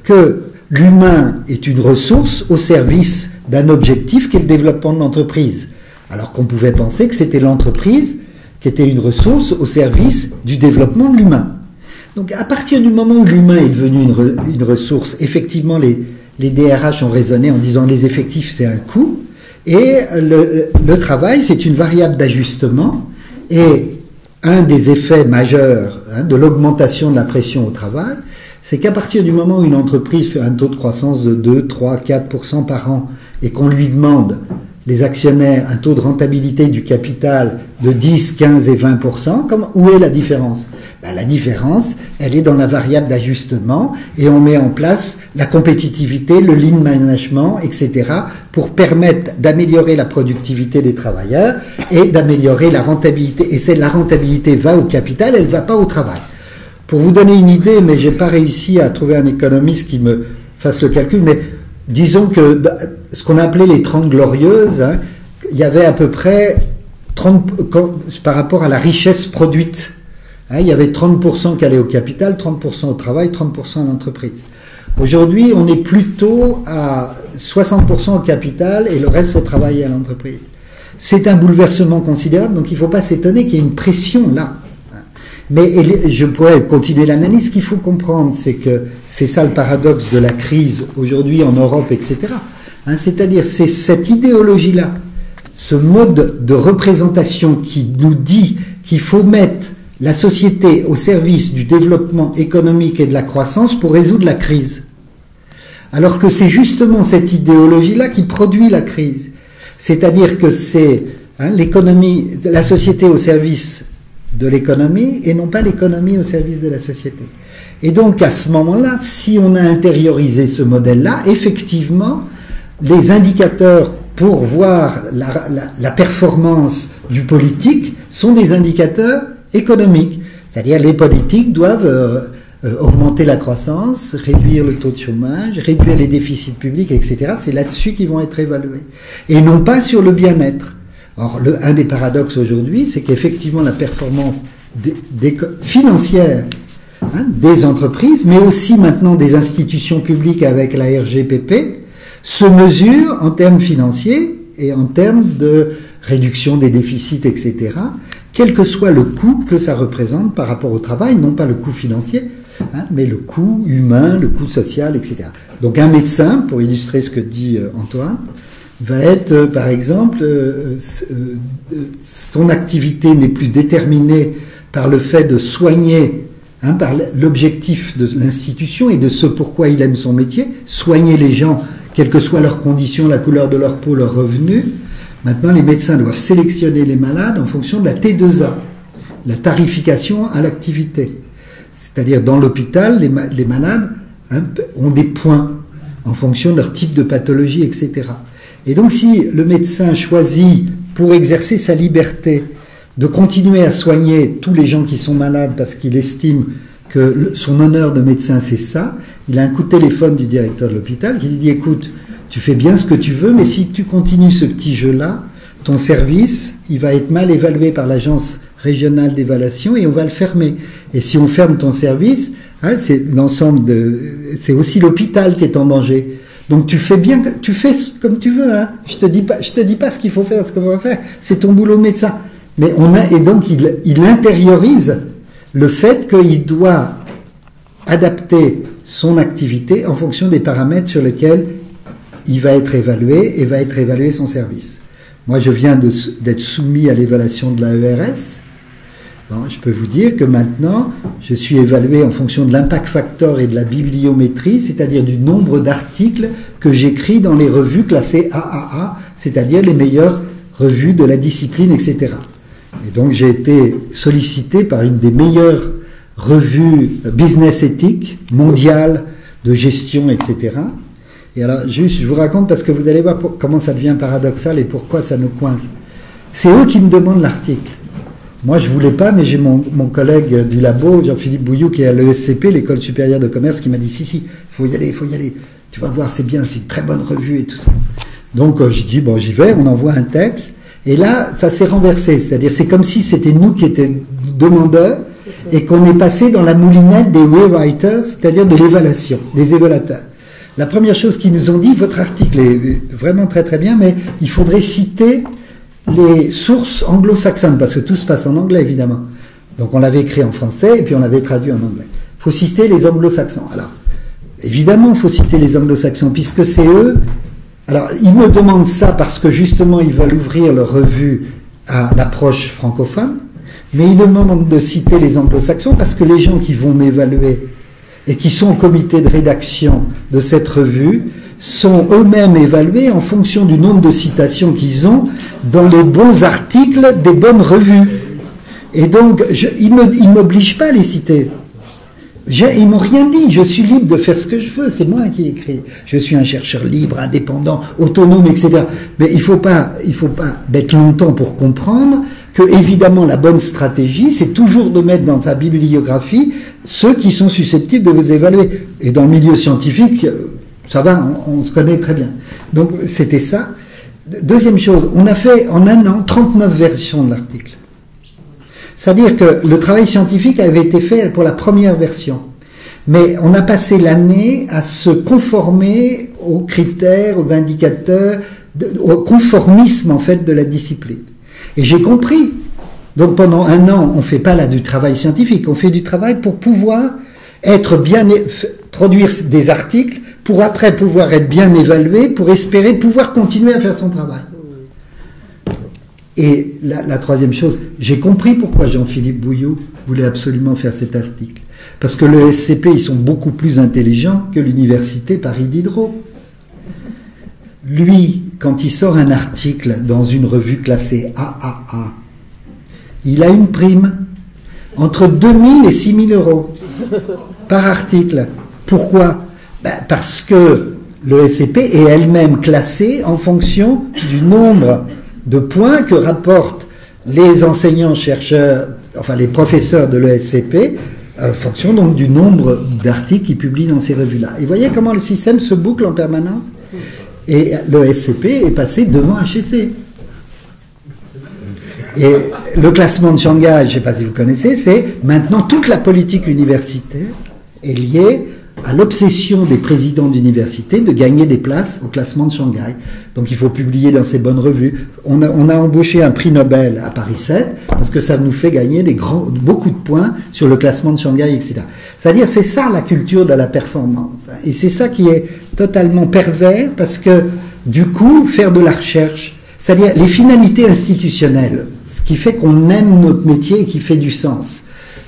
B: que l'humain est une ressource au service d'un objectif qui est le développement de l'entreprise. Alors qu'on pouvait penser que c'était l'entreprise qui était une ressource au service du développement de l'humain. Donc à partir du moment où l'humain est devenu une ressource, effectivement les DRH ont raisonné en disant les effectifs c'est un coût, et le travail c'est une variable d'ajustement. Et un des effets majeurs de l'augmentation de la pression au travail, c'est qu'à partir du moment où une entreprise fait un taux de croissance de 2, 3, 4% par an et qu'on lui demande, les actionnaires, un taux de rentabilité du capital de 10, 15 et 20%, où est la différence? La différence, elle est dans la variable d'ajustement et on met en place la compétitivité, le lean management, etc. pour permettre d'améliorer la productivité des travailleurs et d'améliorer la rentabilité. Et la rentabilité va au capital, elle ne va pas au travail. Pour vous donner une idée, mais je n'ai pas réussi à trouver un économiste qui me fasse le calcul, mais disons que ce qu'on appelait les 30 glorieuses, il y avait à peu près 30, par rapport à la richesse produite, il y avait 30% qui allait au capital, 30% au travail, 30% à l'entreprise. Aujourd'hui, on est plutôt à 60% au capital et le reste au travail et à l'entreprise. C'est un bouleversement considérable, donc il ne faut pas s'étonner qu'il y ait une pression là. Mais je pourrais continuer l'analyse. Ce qu'il faut comprendre, c'est que c'est ça le paradoxe de la crise aujourd'hui en Europe, etc. C'est-à-dire, c'est cette idéologie-là, ce mode de représentation qui nous dit qu'il faut mettre la société au service du développement économique et de la croissance pour résoudre la crise. Alors que c'est justement cette idéologie-là qui produit la crise. C'est-à-dire que c'est l'économie, la société au service de l'économie et non pas l'économie au service de la société. Et donc à ce moment-là, si on a intériorisé ce modèle-là, effectivement, les indicateurs pour voir la performance du politique sont des indicateurs économiques. C'est-à-dire les politiques doivent augmenter la croissance, réduire le taux de chômage, réduire les déficits publics, etc. C'est là-dessus qu'ils vont être évalués. Et non pas sur le bien-être. Or, un des paradoxes aujourd'hui, c'est qu'effectivement la performance financière des entreprises, mais aussi maintenant des institutions publiques avec la RGPP, se mesure en termes financiers et en termes de réduction des déficits, etc., quel que soit le coût que ça représente par rapport au travail, non pas le coût financier, mais le coût humain, le coût social, etc. Donc un médecin, pour illustrer ce que dit Antoine, va être, par exemple, son activité n'est plus déterminée par le fait de soigner, par l'objectif de l'institution et de ce pourquoi il aime son métier, soigner les gens, quelles que soient leurs conditions, la couleur de leur peau, leurs revenus, Maintenant, les médecins doivent sélectionner les malades en fonction de la T2A, la tarification à l'activité. C'est-à-dire, dans l'hôpital, les malades ont des points en fonction de leur type de pathologie, etc. Et donc, si le médecin choisit, pour exercer sa liberté, de continuer à soigner tous les gens qui sont malades parce qu'il estime que son honneur de médecin, c'est ça, il a un coup de téléphone du directeur de l'hôpital qui lui dit « Écoute, tu fais bien ce que tu veux, mais si tu continues ce petit jeu-là, ton service, il va être mal évalué par l'agence régionale d'évaluation et on va le fermer. Et si on ferme ton service, c'est aussi l'hôpital qui est en danger. Donc tu fais bien, tu fais comme tu veux. Hein. Je te dis pas ce qu'il faut faire, ce qu'on va faire. C'est ton boulot de médecin. Mais et donc il intériorise le fait qu'il doit adapter son activité en fonction des paramètres sur lesquels il va être évalué et va être évalué son service. Moi, je viens d'être soumis à l'évaluation de l'AERS. Bon, je peux vous dire que maintenant, je suis évalué en fonction de l'impact factor et de la bibliométrie, c'est-à-dire du nombre d'articles que j'écris dans les revues classées AAA, c'est-à-dire les meilleures revues de la discipline, etc. Et donc, j'ai été sollicité par une des meilleures revues business éthique, mondiale, de gestion, etc. Et alors, juste, je vous raconte parce que vous allez voir comment ça devient paradoxal et pourquoi ça nous coince. C'est eux qui me demandent l'article. Moi, je voulais pas, mais j'ai mon collègue du labo, Jean-Philippe Bouilloux, qui est à l'ESCP, l'École supérieure de commerce, qui m'a dit si, faut y aller. Tu vas voir, c'est bien, c'est une très bonne revue et tout ça. Donc, j'ai dit, bon, j'y vais, on envoie un texte. Et là, ça s'est renversé. C'est-à-dire, c'est comme si c'était nous qui étions demandeurs et qu'on est passé dans la moulinette des rewriters, c'est-à-dire de l'évaluation, des évaluateurs. La première chose qu'ils nous ont dit, votre article est vraiment très très bien, mais il faudrait citer les sources anglo-saxonnes, parce que tout se passe en anglais, évidemment. Donc on l'avait écrit en français, et puis on l'avait traduit en anglais. Il faut citer les anglo-saxons. Alors, évidemment, il faut citer les anglo-saxons, puisque c'est eux... Alors, ils me demandent ça parce que, justement, ils veulent ouvrir leur revue à l'approche francophone, mais ils me demandent de citer les anglo-saxons parce que les gens qui vont m'évaluer et qui sont au comité de rédaction de cette revue sont eux-mêmes évalués en fonction du nombre de citations qu'ils ont dans les bons articles des bonnes revues. Et donc, ils ne m'obligent pas à les citer. Ils m'ont rien dit, je suis libre de faire ce que je veux, c'est moi qui écris. Je suis un chercheur libre, indépendant, autonome, etc. Mais il faut pas mettre longtemps pour comprendre que, évidemment, la bonne stratégie, c'est toujours de mettre dans sa bibliographie ceux qui sont susceptibles de vous évaluer. Et dans le milieu scientifique, ça va, on se connaît très bien. Donc, c'était ça. Deuxième chose, on a fait en un an 39 versions de l'article. C'est-à-dire que le travail scientifique avait été fait pour la première version. Mais on a passé l'année à se conformer aux critères, aux indicateurs, au conformisme en fait de la discipline. Et j'ai compris. Donc pendant un an, on ne fait pas là du travail scientifique, on fait du travail pour pouvoir être bien, produire des articles, pour après pouvoir être bien évalué, pour espérer pouvoir continuer à faire son travail. Et la troisième chose, j'ai compris pourquoi Jean-Philippe Bouilloux voulait absolument faire cet article. Parce que le SCP, ils sont beaucoup plus intelligents que l'université Paris Diderot. Lui, quand il sort un article dans une revue classée AAA, il a une prime entre 2 000 et 6 000 euros par article. Pourquoi ? Parce que le SCP est elle-même classée en fonction du nombre de points que rapportent les enseignants-chercheurs, enfin les professeurs de l'ESCP, en fonction donc du nombre d'articles qu'ils publient dans ces revues-là. Et vous voyez comment le système se boucle en permanence ? Et l'ESCP est passé devant HEC. Et le classement de Shanghai, je ne sais pas si vous connaissez, c'est maintenant toute la politique universitaire est liée à l'obsession des présidents d'université de gagner des places au classement de Shanghai. Donc il faut publier dans ces bonnes revues. On a embauché un prix Nobel à Paris 7 parce que ça nous fait gagner beaucoup de points sur le classement de Shanghai, etc. C'est-à-dire c'est ça la culture de la performance. Et c'est ça qui est totalement pervers parce que du coup, faire de la recherche, c'est-à-dire les finalités institutionnelles, ce qui fait qu'on aime notre métier et qui fait du sens.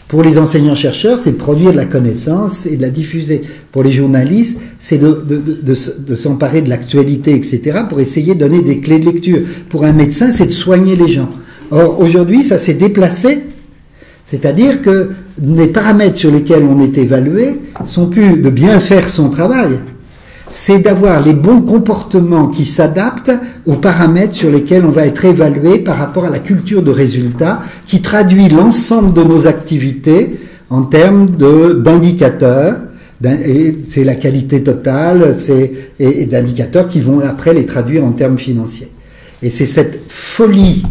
B: Pour les enseignants-chercheurs, c'est de produire de la connaissance et de la diffuser. Pour les journalistes, c'est de s'emparer de l'actualité, etc., pour essayer de donner des clés de lecture. Pour un médecin, c'est de soigner les gens. Or, aujourd'hui, ça s'est déplacé, c'est-à-dire que les paramètres sur lesquels on est évalué sont plus de bien faire son travail, c'est d'avoir les bons comportements qui s'adaptent aux paramètres sur lesquels on va être évalué par rapport à la culture de résultat qui traduit l'ensemble de nos activités en termes d'indicateurs. C'est la qualité totale, et d'indicateurs qui vont après les traduire en termes financiers. Et c'est cette folie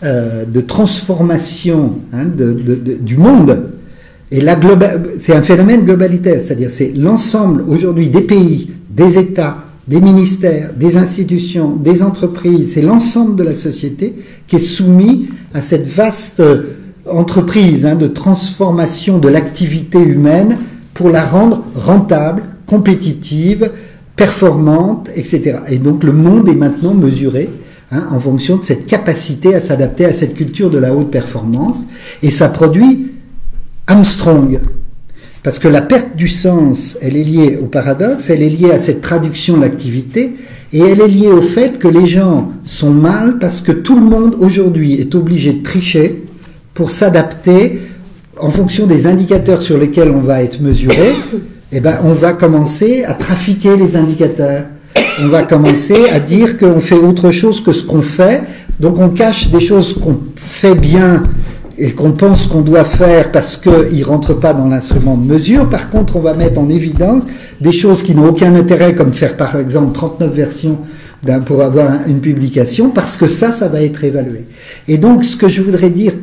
B: de transformation du monde. Et c'est un phénomène globalitaire, c'est-à-dire c'est l'ensemble aujourd'hui des pays, des États, des ministères, des institutions, des entreprises, c'est l'ensemble de la société qui est soumis à cette vaste entreprise de transformation de l'activité humaine pour la rendre rentable, compétitive, performante, etc. Et donc le monde est maintenant mesuré en fonction de cette capacité à s'adapter à cette culture de la haute performance, et ça produit Armstrong, parce que la perte du sens, elle est liée au paradoxe, elle est liée à cette traduction de l'activité, et elle est liée au fait que les gens sont mal parce que tout le monde aujourd'hui est obligé de tricher pour s'adapter en fonction des indicateurs sur lesquels on va être mesuré. Eh ben, on va commencer à trafiquer les indicateurs. On va commencer à dire qu'on fait autre chose que ce qu'on fait, donc on cache des choses qu'on fait bien et qu'on pense qu'on doit faire parce qu'ils ne rentrent pas dans l'instrument de mesure. Par contre, on va mettre en évidence des choses qui n'ont aucun intérêt, comme faire par exemple 39 versions pour avoir une publication, parce que ça va être évalué. Et donc, ce que je voudrais dire,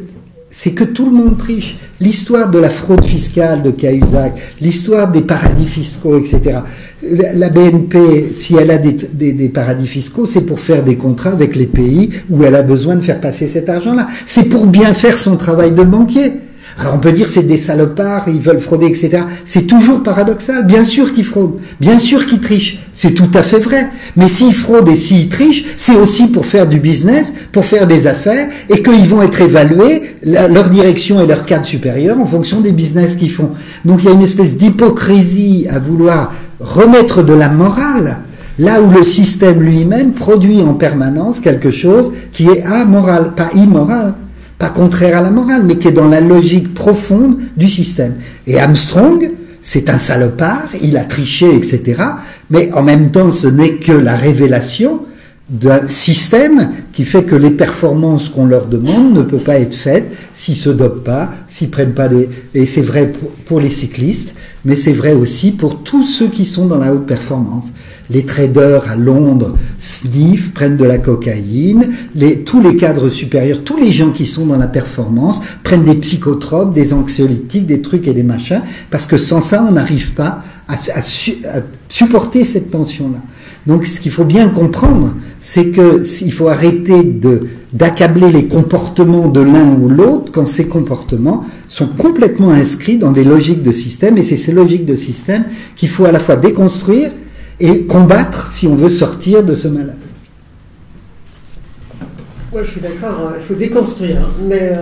B: c'est que tout le monde triche. L'histoire de la fraude fiscale de Cahuzac, l'histoire des paradis fiscaux, etc. La BNP, si elle a des paradis fiscaux, c'est pour faire des contrats avec les pays où elle a besoin de faire passer cet argent-là. C'est pour bien faire son travail de banquier. Alors on peut dire c'est des salopards, ils veulent frauder, etc. C'est toujours paradoxal. Bien sûr qu'ils fraudent, bien sûr qu'ils trichent. C'est tout à fait vrai. Mais s'ils fraudent et s'ils trichent, c'est aussi pour faire du business, pour faire des affaires, et qu'ils vont être évalués, leur direction et leur cadre supérieur, en fonction des business qu'ils font. Donc il y a une espèce d'hypocrisie à vouloir remettre de la morale là où le système lui-même produit en permanence quelque chose qui est amoral, pas immoral, pas contraire à la morale, mais qui est dans la logique profonde du système. Et Armstrong, c'est un salopard, il a triché, etc. Mais en même temps, ce n'est que la révélation d'un système qui fait que les performances qu'on leur demande ne peuvent pas être faites s'ils se dopent pas, s'ils prennent pas des... Et c'est vrai pour les cyclistes, mais c'est vrai aussi pour tous ceux qui sont dans la haute performance. Les traders à Londres sniffent, prennent de la cocaïne, tous les cadres supérieurs, tous les gens qui sont dans la performance prennent des psychotropes, des anxiolytiques, des trucs et des machins, parce que sans ça, on n'arrive pas à supporter cette tension-là. Donc ce qu'il faut bien comprendre, c'est qu'il faut arrêter d'accabler les comportements de l'un ou l'autre quand ces comportements sont complètement inscrits dans des logiques de système, et c'est ces logiques de système qu'il faut à la fois déconstruire et combattre si on veut sortir de ce mal.
A: Moi je suis d'accord, il faut déconstruire, mais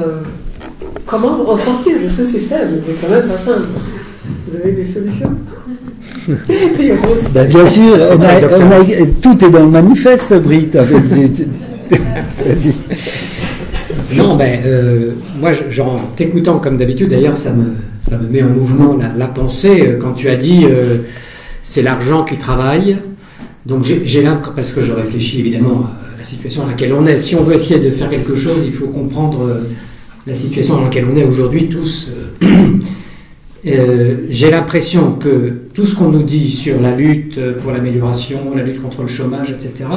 A: comment en sortir de ce système? C'est quand même pas simple. Vous avez des solutions?
B: Ben bien sûr, tout est dans le manifeste, Britt.
C: Non, moi, t'écoutant comme d'habitude, d'ailleurs, ça me met en mouvement la pensée quand tu as dit c'est l'argent qui travaille. Donc j'ai l'impression, parce que je réfléchis évidemment à la situation dans laquelle on est. Si on veut essayer de faire quelque chose, il faut comprendre la situation dans laquelle on est aujourd'hui tous. J'ai l'impression que tout ce qu'on nous dit sur la lutte pour l'amélioration, la lutte contre le chômage, etc.,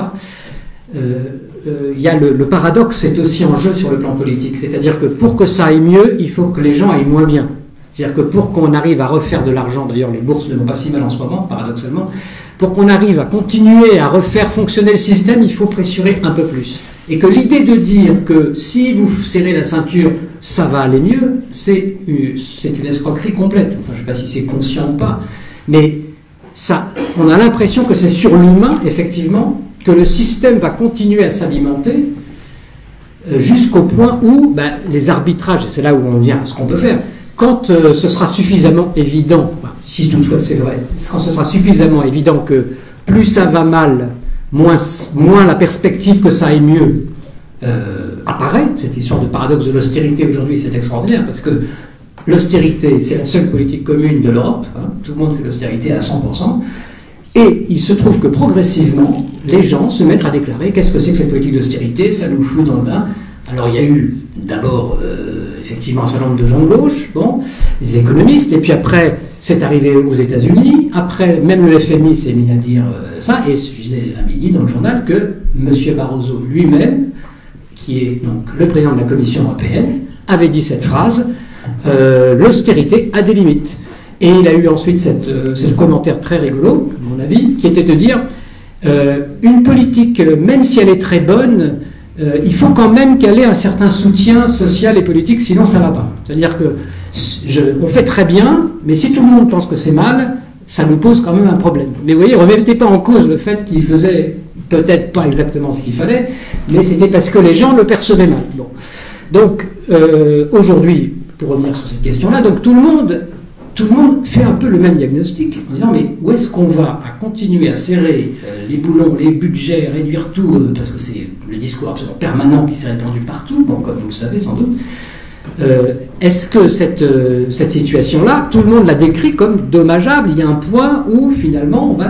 C: y a le paradoxe, c'est aussi en jeu sur le plan politique. C'est-à-dire que pour que ça aille mieux, il faut que les gens aillent moins bien. C'est-à-dire que pour qu'on arrive à refaire de l'argent, d'ailleurs les bourses ne vont pas si mal en ce moment, paradoxalement, pour qu'on arrive à continuer à refaire fonctionner le système, il faut pressurer un peu plus. Et que l'idée de dire que si vous serrez la ceinture, ça va aller mieux, c'est une escroquerie complète. Enfin, je ne sais pas si c'est conscient ou pas, mais ça, on a l'impression que c'est sur l'humain, effectivement, que le système va continuer à s'alimenter jusqu'au point où les arbitrages, et c'est là où on vient à ce qu'on peut faire, quand ce sera suffisamment évident, si toutefois c'est vrai, quand ce sera suffisamment évident que plus ça va mal, moins la perspective que ça aille mieux apparaît, cette histoire de paradoxe de l'austérité aujourd'hui, c'est extraordinaire, parce que l'austérité, c'est la seule politique commune de l'Europe, hein, tout le monde fait l'austérité à 100%, et il se trouve que progressivement, les gens se mettent à déclarer qu'est-ce que c'est que cette politique d'austérité, ça nous fout dans le bain. Alors il y a eu d'abord effectivement un certain nombre de gens de gauche, bon, les économistes, et puis après c'est arrivé aux États-Unis, après même le FMI s'est mis à dire ça, et je disais à midi dans le journal que M. Barroso lui-même, qui est donc le président de la Commission européenne, avait dit cette phrase, l'austérité a des limites. Et il a eu ensuite ce commentaire très rigolo, à mon avis, qui était de dire une politique, même si elle est très bonne, il faut quand même qu'elle ait un certain soutien social et politique, sinon ça ne va pas. C'est-à-dire que on fait très bien, mais si tout le monde pense que c'est mal, ça nous pose quand même un problème. Mais vous voyez, on ne remettait pas en cause le fait qu'il faisait peut-être pas exactement ce qu'il fallait, mais c'était parce que les gens le percevaient mal. Bon. Donc aujourd'hui, pour revenir sur cette question-là, donc tout le monde fait un peu le même diagnostic en disant mais où est-ce qu'on va à continuer à serrer les boulons, les budgets, réduire tout, parce que c'est le discours absolument permanent qui s'est répandu partout, bon, comme vous le savez sans doute. Est-ce que cette situation-là, tout le monde la décrit comme dommageable? Il y a un point où finalement on va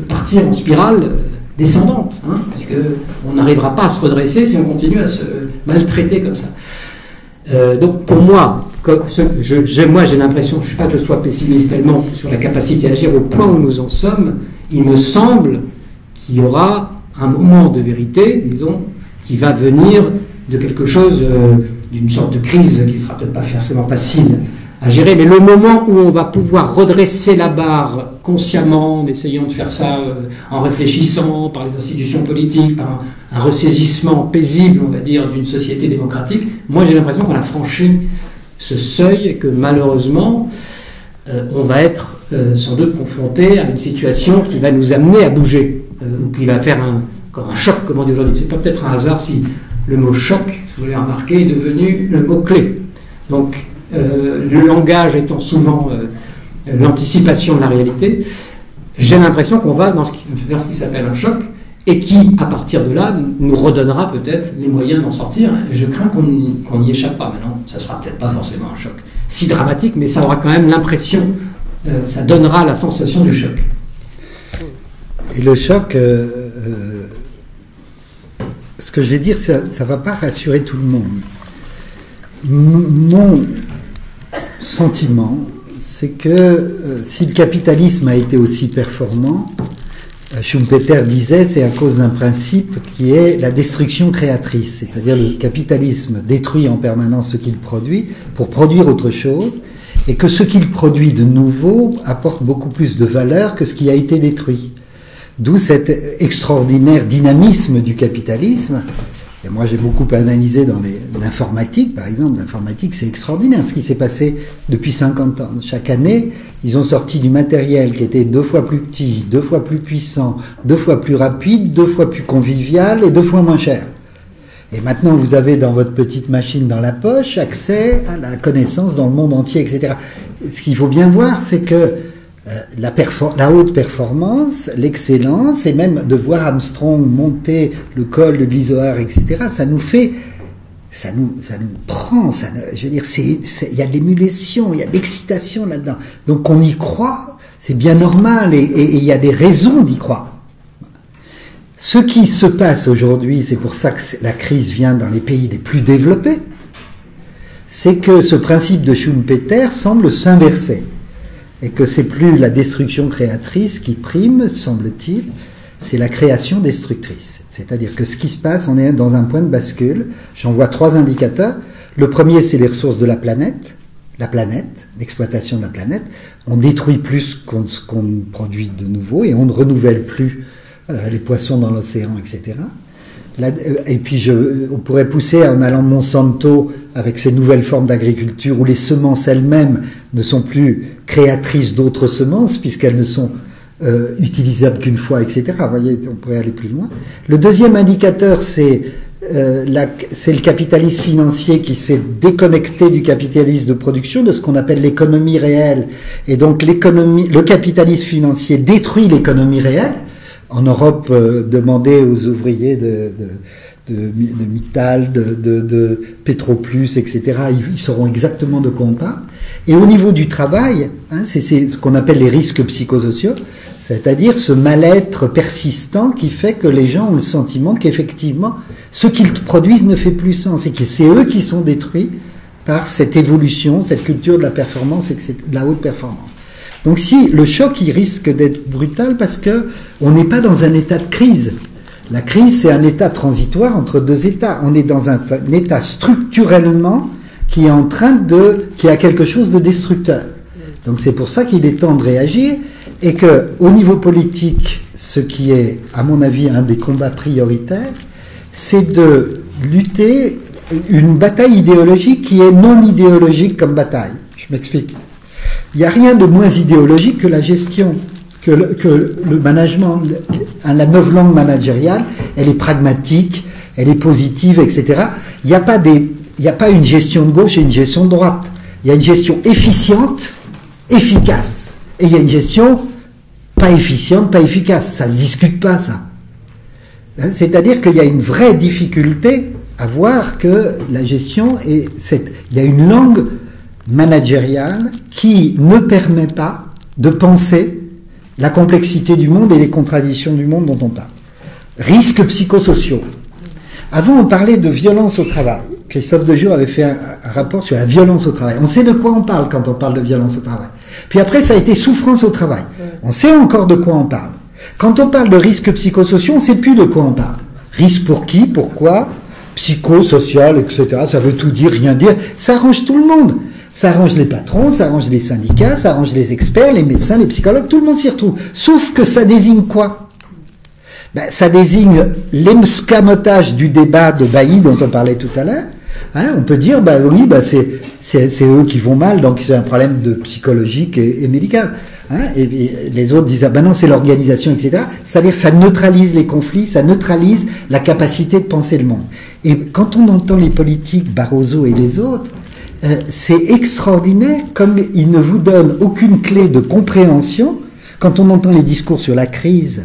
C: partir en spirale descendante, hein, puisqu'on n'arrivera pas à se redresser si on continue à se maltraiter comme ça. Donc pour moi, j'ai l'impression, je ne sais pas que je sois pessimiste tellement sur la capacité à agir au point où nous en sommes, il me semble qu'il y aura un moment de vérité, disons, qui va venir de quelque chose, d'une sorte de crise qui ne sera peut-être pas forcément facile à gérer, mais le moment où on va pouvoir redresser la barre consciemment, en essayant de faire ça en réfléchissant par les institutions politiques, par un ressaisissement paisible, on va dire, d'une société démocratique, moi j'ai l'impression qu'on a franchi ce seuil et que malheureusement on va être sans doute confronté à une situation qui va nous amener à bouger, ou qui va faire un choc, comme on dit aujourd'hui. C'est pas peut-être un hasard si le mot choc, si vous l'avez remarqué, est devenu le mot clé. Donc le langage étant souvent l'anticipation de la réalité, j'ai l'impression qu'on va vers ce qui s'appelle un choc, et qui, à partir de là, nous redonnera peut-être les moyens d'en sortir. Et je crains qu'on n'y échappe pas maintenant. Ça ne sera peut-être pas forcément un choc si dramatique, mais ça aura quand même l'impression, ça donnera la sensation du choc.
B: Et le choc, ce que je vais dire, ça ne va pas rassurer tout le monde. Mon sentiment, c'est que si le capitalisme a été aussi performant, Schumpeter disait c'est à cause d'un principe qui est la destruction créatrice, c'est-à-dire le capitalisme détruit en permanence ce qu'il produit pour produire autre chose, et que ce qu'il produit de nouveau apporte beaucoup plus de valeur que ce qui a été détruit. D'où cet extraordinaire dynamisme du capitalisme. Et moi j'ai beaucoup analysé dans l'informatique, par exemple. L'informatique, c'est extraordinaire ce qui s'est passé depuis 50 ans. Chaque année, ils ont sorti du matériel qui était 2 fois plus petit, 2 fois plus puissant, 2 fois plus rapide, 2 fois plus convivial et 2 fois moins cher. Et maintenant, vous avez dans votre petite machine dans la poche accès à la connaissance dans le monde entier, etc. Ce qu'il faut bien voir, c'est que la haute performance, l'excellence, et même de voir Armstrong monter le col de l'Izoard, etc., ça nous prend, je veux dire, il y a de l'émulation, il y a de l'excitation là-dedans. Donc on y croit, c'est bien normal, et il y a des raisons d'y croire. Ce qui se passe aujourd'hui, c'est pour ça que la crise vient dans les pays les plus développés, c'est que ce principe de Schumpeter semble s'inverser. Et que c'est plus la destruction créatrice qui prime, semble-t-il, c'est la création destructrice. C'est-à-dire que ce qui se passe, on est dans un point de bascule. J'en vois 3 indicateurs. Le premier, c'est les ressources de la planète, l'exploitation de la planète. On détruit plus qu'on produit de nouveau et on ne renouvelle plus les poissons dans l'océan, etc. Et puis on pourrait pousser en allant Monsanto avec ces nouvelles formes d'agriculture où les semences elles-mêmes ne sont plus créatrices d'autres semences puisqu'elles ne sont utilisables qu'une fois, etc. Vous voyez, on pourrait aller plus loin. Le deuxième indicateur, c'est c'est le capitalisme financier qui s'est déconnecté du capitalisme de production, de ce qu'on appelle l'économie réelle. Et donc le capitalisme financier détruit l'économie réelle. En Europe, demandez aux ouvriers de Mittal, de Petroplus, etc. Ils sauront exactement de quoi on parle. Et au niveau du travail, c'est ce qu'on appelle les risques psychosociaux, c'est-à-dire ce mal-être persistant qui fait que les gens ont le sentiment qu'effectivement, ce qu'ils produisent ne fait plus sens et que c'est eux qui sont détruits par cette évolution, cette culture de la performance et de la haute performance. Donc si le choc, il risque d'être brutal parce que on n'est pas dans un état de crise. La crise, c'est un état transitoire entre deux états. On est dans un état structurellement qui a quelque chose de destructeur. Donc c'est pour ça qu'il est temps de réagir et que, au niveau politique, ce qui est, à mon avis, un des combats prioritaires, c'est de lutter une bataille idéologique qui est non idéologique comme bataille. Je m'explique. Il n'y a rien de moins idéologique que la gestion, que le management, la novlangue managériale, elle est pragmatique, elle est positive, etc. Il n'y a pas une gestion de gauche et une gestion de droite. Il y a une gestion efficiente, efficace. Et il y a une gestion pas efficiente, pas efficace. Ça ne se discute pas, ça. C'est-à-dire qu'il y a une vraie difficulté à voir que la gestion il y a une langue managériale qui ne permet pas de penser la complexité du monde et les contradictions du monde dont on parle. Risques psychosociaux. Avant, on parlait de violence au travail. Christophe Dejoux avait fait un rapport sur la violence au travail. On sait de quoi on parle quand on parle de violence au travail. Puis après, ça a été souffrance au travail. On sait encore de quoi on parle. Quand on parle de risques psychosociaux, on ne sait plus de quoi on parle. Risque pour qui, pourquoi, psychosocial, etc. Ça veut tout dire, rien dire. Ça arrange tout le monde. Ça arrange les patrons, ça arrange les syndicats, ça arrange les experts, les médecins, les psychologues, tout le monde s'y retrouve. Sauf que ça désigne quoi ? Ça désigne l'escamotage du débat de Bailly dont on parlait tout à l'heure. On peut dire, c'est eux qui vont mal, donc c'est un problème psychologique et médical. Et les autres disent, non, c'est l'organisation, etc. C'est-à-dire, ça neutralise les conflits, ça neutralise la capacité de penser le monde. Et quand on entend les politiques, Barroso et les autres, c'est extraordinaire comme ils ne vous donnent aucune clé de compréhension. Quand on entend les discours sur la crise,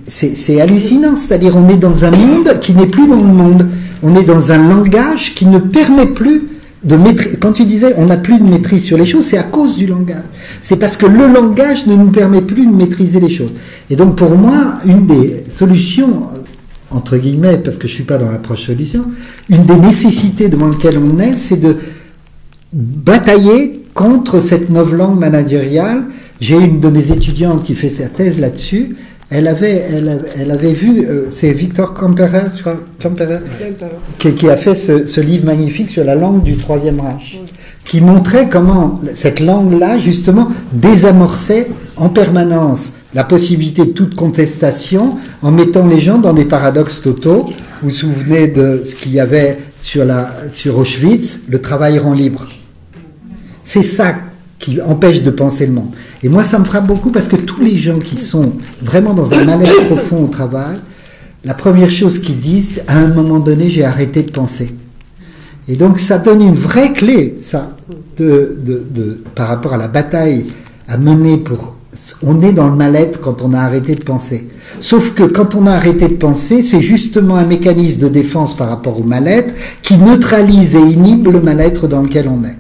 B: c'est hallucinant. C'est-à-dire on est dans un monde qui n'est plus dans le monde. On est dans un langage qui ne permet plus de maîtrise. Quand tu disais on n'a plus de maîtrise sur les choses, c'est à cause du langage. C'est parce que le langage ne nous permet plus de maîtriser les choses. Et donc pour moi, une des solutions, entre guillemets, parce que je ne suis pas dans l'approche solution, une des nécessités devant lesquelles on est, c'est de batailler contre cette novlangue managériale. J'ai une de mes étudiantes qui fait sa thèse là-dessus. Elle avait vu, c'est Victor Klemperer, je crois, qui a fait ce livre magnifique sur la langue du Troisième Reich, qui montrait comment cette langue-là, justement, désamorçait en permanence la possibilité de toute contestation en mettant les gens dans des paradoxes totaux. Vous vous souvenez de ce qu'il y avait sur Auschwitz, le travail rend libre. C'est ça qui empêche de penser le monde. Et moi, ça me frappe beaucoup parce que tous les gens qui sont vraiment dans un malaise profond au travail, la première chose qu'ils disent, à un moment donné, j'ai arrêté de penser. Et donc, ça donne une vraie clé, ça, par rapport à la bataille à mener pour... On est dans le mal-être quand on a arrêté de penser. Sauf que quand on a arrêté de penser, c'est justement un mécanisme de défense par rapport au mal-être qui neutralise et inhibe le mal-être dans lequel on est.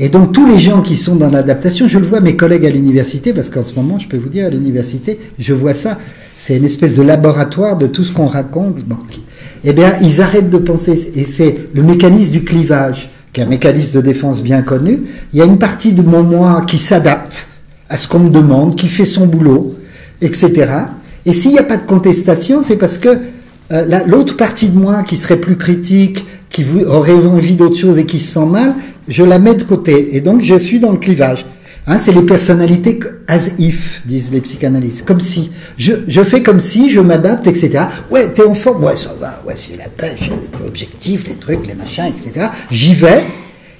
B: Et donc tous les gens qui sont dans l'adaptation, je le vois mes collègues à l'université, parce qu'en ce moment, je peux vous dire, à l'université, je vois ça, c'est une espèce de laboratoire de tout ce qu'on raconte. Eh bien, ils arrêtent de penser, et c'est le mécanisme du clivage, qui est un mécanisme de défense bien connu. Il y a une partie de mon moi qui s'adapte à ce qu'on me demande, qui fait son boulot, etc. Et s'il n'y a pas de contestation, c'est parce que l'autre partie de moi qui serait plus critique, qui aurait envie d'autre chose et qui se sent mal, je la mets de côté. Et donc, je suis dans le clivage. C'est les personnalités as if, disent les psychanalystes. Comme si. Je fais comme si, je m'adapte, etc. Ouais, t'es en forme. Ouais, ça va. Ouais, c'est la pêche, les objectifs, les trucs, les machins, etc. J'y vais.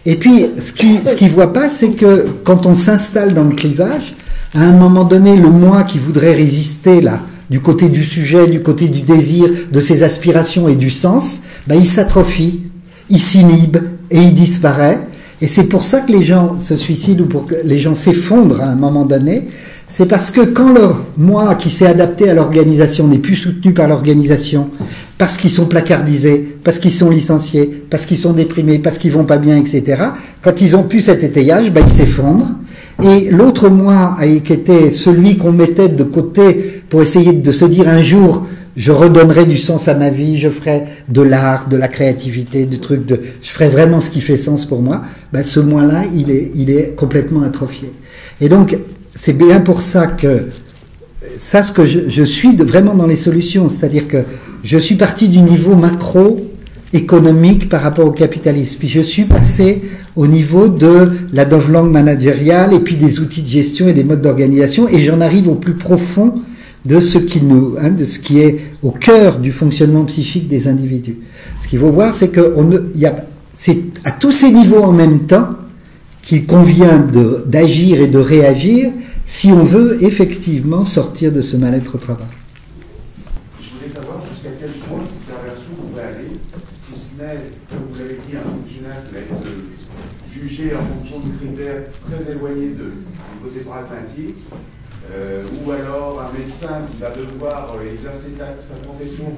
B: Et puis, ce qu'ils voient pas, c'est que quand on s'installe dans le clivage, à un moment donné, le moi qui voudrait résister, là, du côté du sujet, du côté du désir, de ses aspirations et du sens, ben, il s'atrophie, il s'inhibe et il disparaît. Et c'est pour ça que les gens se suicident ou pour que les gens s'effondrent à un moment donné. C'est parce que quand leur moi qui s'est adapté à l'organisation n'est plus soutenu par l'organisation, parce qu'ils sont placardisés, parce qu'ils sont licenciés, parce qu'ils sont déprimés, parce qu'ils vont pas bien, etc., quand ils ont plus cet étayage, ben, ils s'effondrent. Et l'autre moi, qui était celui qu'on mettait de côté pour essayer de se dire un jour, je redonnerai du sens à ma vie, je ferai de l'art, de la créativité, je ferai vraiment ce qui fait sens pour moi, ben, ce moi-là, il est complètement atrophié. Et donc, c'est bien pour ça que, ce que je suis vraiment dans les solutions, c'est-à-dire que je suis parti du niveau macro-économique par rapport au capitalisme, puis je suis passé au niveau de la devlangue managériale et puis des outils de gestion et des modes d'organisation, et j'en arrive au plus profond de ce qui est au cœur du fonctionnement psychique des individus. Ce qu'il faut voir, c'est que c'est à tous ces niveaux en même temps qu'il convient d'agir et de réagir si on veut effectivement sortir de ce mal-être au travail.
D: Je voulais savoir jusqu'à quel point cette perversion pourrait aller, si ce n'est, comme vous l'avez dit, un fonctionnaire qui va être jugé en fonction de critères très éloignés du côté pragmatique, ou alors un médecin qui va devoir exercer sa profession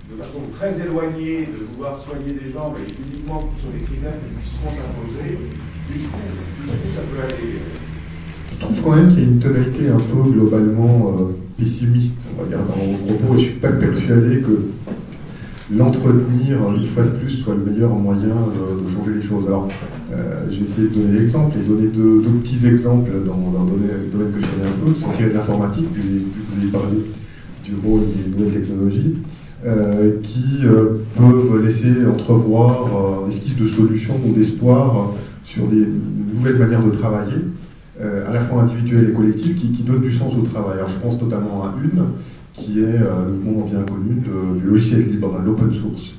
D: de façon très éloignée, de vouloir soigner des gens, mais uniquement sur les critères qui lui seront imposés. Jusqu'où ça peut aller?
E: Je trouve quand même qu'il y a une tonalité un peu globalement pessimiste, on va dire, dans mon propos, et je ne suis pas persuadé que l'entretenir, une fois de plus, soit le meilleur moyen de changer les choses. Alors, j'ai essayé de donner l'exemple et donner deux petits exemples dans un domaine que je connais un peu, c'est tiré de l'informatique, vous avez parlé du rôle des nouvelles technologies, qui peuvent laisser entrevoir des esquisses de solutions ou d'espoir sur des nouvelles manières de travailler, à la fois individuelles et collectives, qui donnent du sens au travail. Alors, je pense notamment à une, qui est le mouvement bien connu du logiciel libre, l'open source.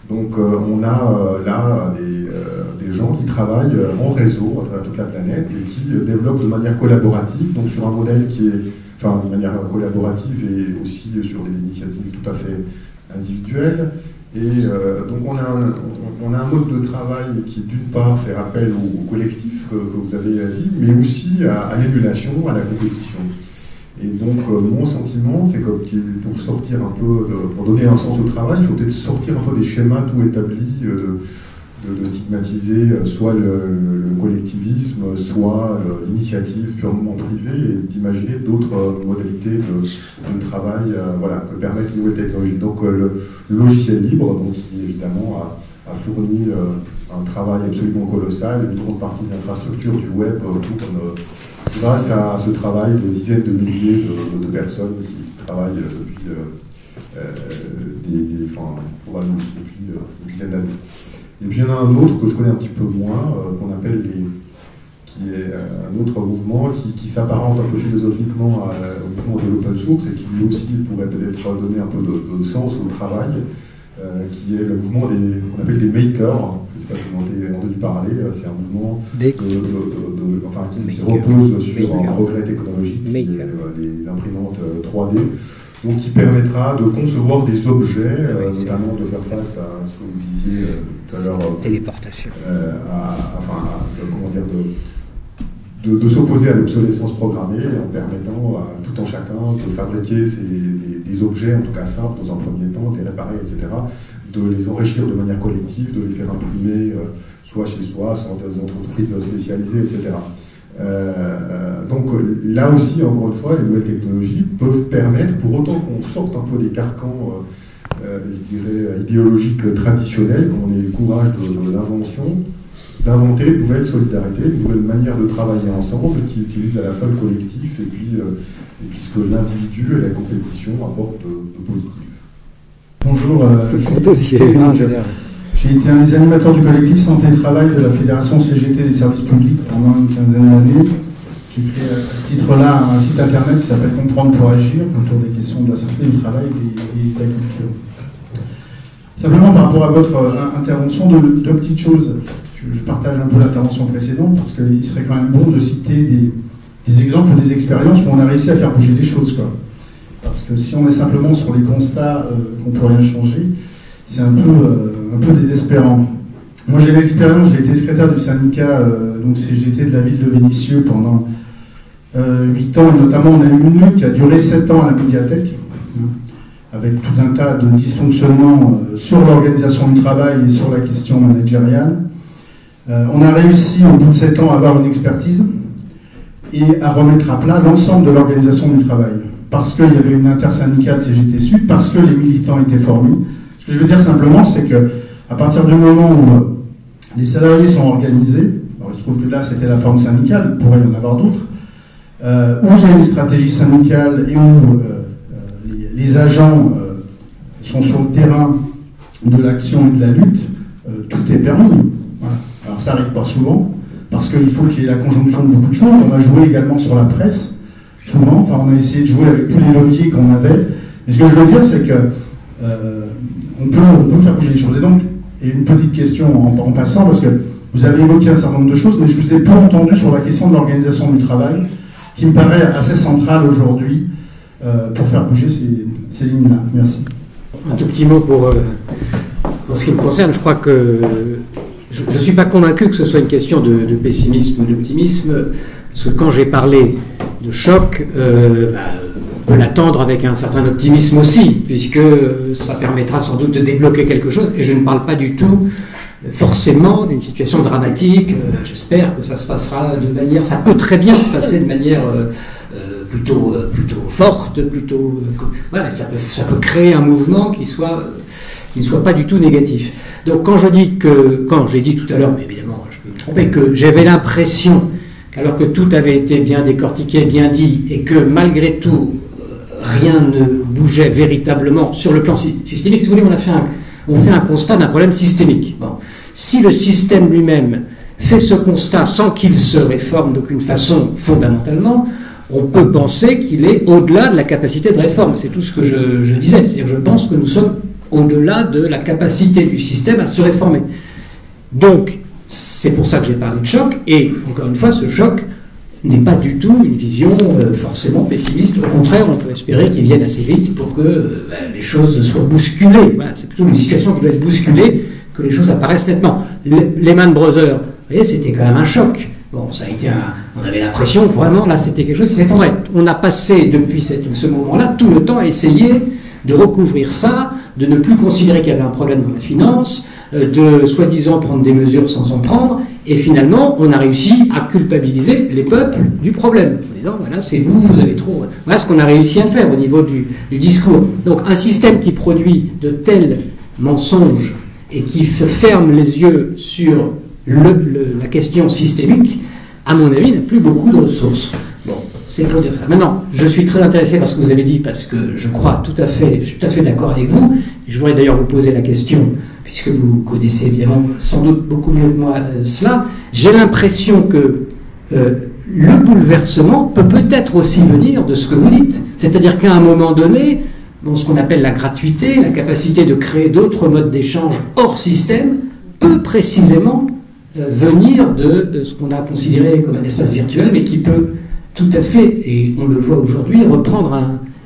E: Donc on a là des gens qui travaillent en réseau à travers toute la planète et qui développent de manière collaborative, donc sur un modèle qui est, enfin de manière collaborative et aussi sur des initiatives tout à fait individuelles. Et donc on a un mode de travail qui d'une part fait appel au collectif que vous avez dit, mais aussi à l'émulation, à la compétition. Et donc, mon sentiment, c'est que pour sortir un peu, pour donner un sens au travail, il faut peut-être sortir un peu des schémas tout établis, de stigmatiser soit le collectivisme, soit l'initiative purement privée, et d'imaginer d'autres modalités de travail voilà, que permettent les nouvelles technologies. Donc, le logiciel libre, donc, qui évidemment a fourni un travail absolument colossal, une grande partie de l'infrastructure du web tourne grâce à ce travail de dizaines de milliers de personnes qui travaillent depuis probablement depuis une dizaine d'années. Et puis il y en a un autre que je connais un petit peu moins, qu'on appelle qui est un autre mouvement qui s'apparente un peu philosophiquement au mouvement de l'open source et qui lui aussi pourrait peut-être donner un peu de sens au travail, qui est le mouvement qu'on appelle des makers. Je ne sais pas si vous en avez entendu parler, c'est un mouvement qui repose sur un progrès technologique, les imprimantes 3D, donc qui permettra de concevoir des objets, notamment de faire face à ce que vous disiez tout à l'heure,
F: téléportation,
E: de s'opposer à l'obsolescence programmée en permettant à tout un chacun de fabriquer des objets, en tout cas simples dans un premier temps, de les réparer, etc., de les enrichir de manière collective, de les faire imprimer soit chez soi, soit dans des entreprises spécialisées, etc. Donc là aussi, encore une fois, les nouvelles technologies peuvent permettre, pour autant qu'on sorte un peu des carcans, je dirais, idéologiques traditionnels, qu'on ait le courage de l'invention, d'inventer de nouvelles solidarités, de nouvelles manières de travailler ensemble qui utilisent à la fois le collectif et puis ce que l'individu et la compétition apportent de positif.
G: Bonjour, j'ai été un des animateurs du collectif Santé et Travail de la Fédération CGT des services publics pendant une quinzaine d'années. J'ai créé à ce titre-là un site internet qui s'appelle Comprendre pour agir, autour des questions de la santé, du travail et de la culture. Simplement par rapport à votre intervention, deux petites choses. Je partage un peu l'intervention précédente parce qu'il serait quand même bon de citer des exemples ou des expériences où on a réussi à faire bouger des choses, quoi. Parce que si on est simplement sur les constats qu'on ne peut rien changer, c'est un peu désespérant. Moi j'ai l'expérience, j'ai été secrétaire du syndicat donc CGT de la ville de Vénissieux pendant 8 ans, et notamment on a eu une lutte qui a duré 7 ans à la médiathèque, avec tout un tas de dysfonctionnements sur l'organisation du travail et sur la question managériale. On a réussi au bout de 7 ans à avoir une expertise et à remettre à plat l'ensemble de l'organisation du travail. Parce qu'il y avait une intersyndicale CGT Sud, parce que les militants étaient formés. Ce que je veux dire simplement, c'est que à partir du moment où les salariés sont organisés, alors il se trouve que là c'était la forme syndicale, il pourrait y en avoir d'autres, où il y a une stratégie syndicale et où les agents sont sur le terrain de l'action et de la lutte, tout est permis. Voilà. Alors ça n'arrive pas souvent, parce qu'il faut qu'il y ait la conjonction de beaucoup de choses. On a joué également sur la presse, souvent, enfin on a essayé de jouer avec tous les leviers qu'on avait. Et ce que je veux dire, c'est que on peut faire bouger les choses. Et une petite question en passant, parce que vous avez évoqué un certain nombre de choses, mais je vous ai peu entendu sur la question de l'organisation du travail, qui me paraît assez centrale aujourd'hui pour faire bouger ces lignes-là. Merci.
C: Un tout petit mot pour ce qui me concerne. Je crois que je ne suis pas convaincu que ce soit une question de pessimisme ou d'optimisme, parce que quand j'ai parlé de choc, on peut l'attendre avec un certain optimisme aussi, puisque ça permettra sans doute de débloquer quelque chose, et je ne parle pas du tout forcément d'une situation dramatique. J'espère que ça se passera de manière, ça peut très bien se passer de manière plutôt forte, voilà, ça peut créer un mouvement qui ne soit pas du tout négatif. Donc quand j'ai dit tout à l'heure, mais évidemment je peux me tromper, que j'avais l'impression qu'alors que tout avait été bien décortiqué, bien dit, et que malgré tout rien ne bougeait véritablement sur le plan systémique, si vous voulez, on fait un constat d'un problème systémique. Bon. Si le système lui-même fait ce constat sans qu'il se réforme d'aucune façon fondamentalement, on peut penser qu'il est au-delà de la capacité de réforme. C'est tout ce que je disais. C'est-à-dire que je pense que nous sommes au-delà de la capacité du système à se réformer. Donc, c'est pour ça que j'ai parlé de choc, et encore une fois, ce choc n'est pas du tout une vision forcément pessimiste. Au contraire, on peut espérer qu'il vienne assez vite pour que les choses soient bousculées. Voilà, c'est plutôt une situation qui doit être bousculée, que les choses apparaissent nettement. Lehman Brothers, vous voyez, c'était quand même un choc. Bon, ça a été on avait l'impression, vraiment, là, c'était quelque chose qui s'effondrait. On a passé, depuis ce moment-là, tout le temps à essayer de recouvrir ça, de ne plus considérer qu'il y avait un problème dans la finance, de soi-disant prendre des mesures sans en prendre, et finalement, on a réussi à culpabiliser les peuples du problème, en disant, voilà, c'est vous avez trop... Voilà ce qu'on a réussi à faire au niveau du discours. Donc, un système qui produit de tels mensonges et qui ferme les yeux sur la question systémique, à mon avis, n'a plus beaucoup de ressources. Bon, c'est pour dire ça. Maintenant, je suis très intéressé par ce que vous avez dit, parce que je suis tout à fait d'accord avec vous. Je voudrais d'ailleurs vous poser la question, puisque vous connaissez évidemment sans doute beaucoup mieux que moi cela. J'ai l'impression que le bouleversement peut peut-être aussi venir de ce que vous dites. C'est-à-dire qu'à un moment donné, dans ce qu'on appelle la gratuité, la capacité de créer d'autres modes d'échange hors système, peut précisément venir de ce qu'on a considéré comme un espace virtuel, mais qui peut tout à fait, et on le voit aujourd'hui,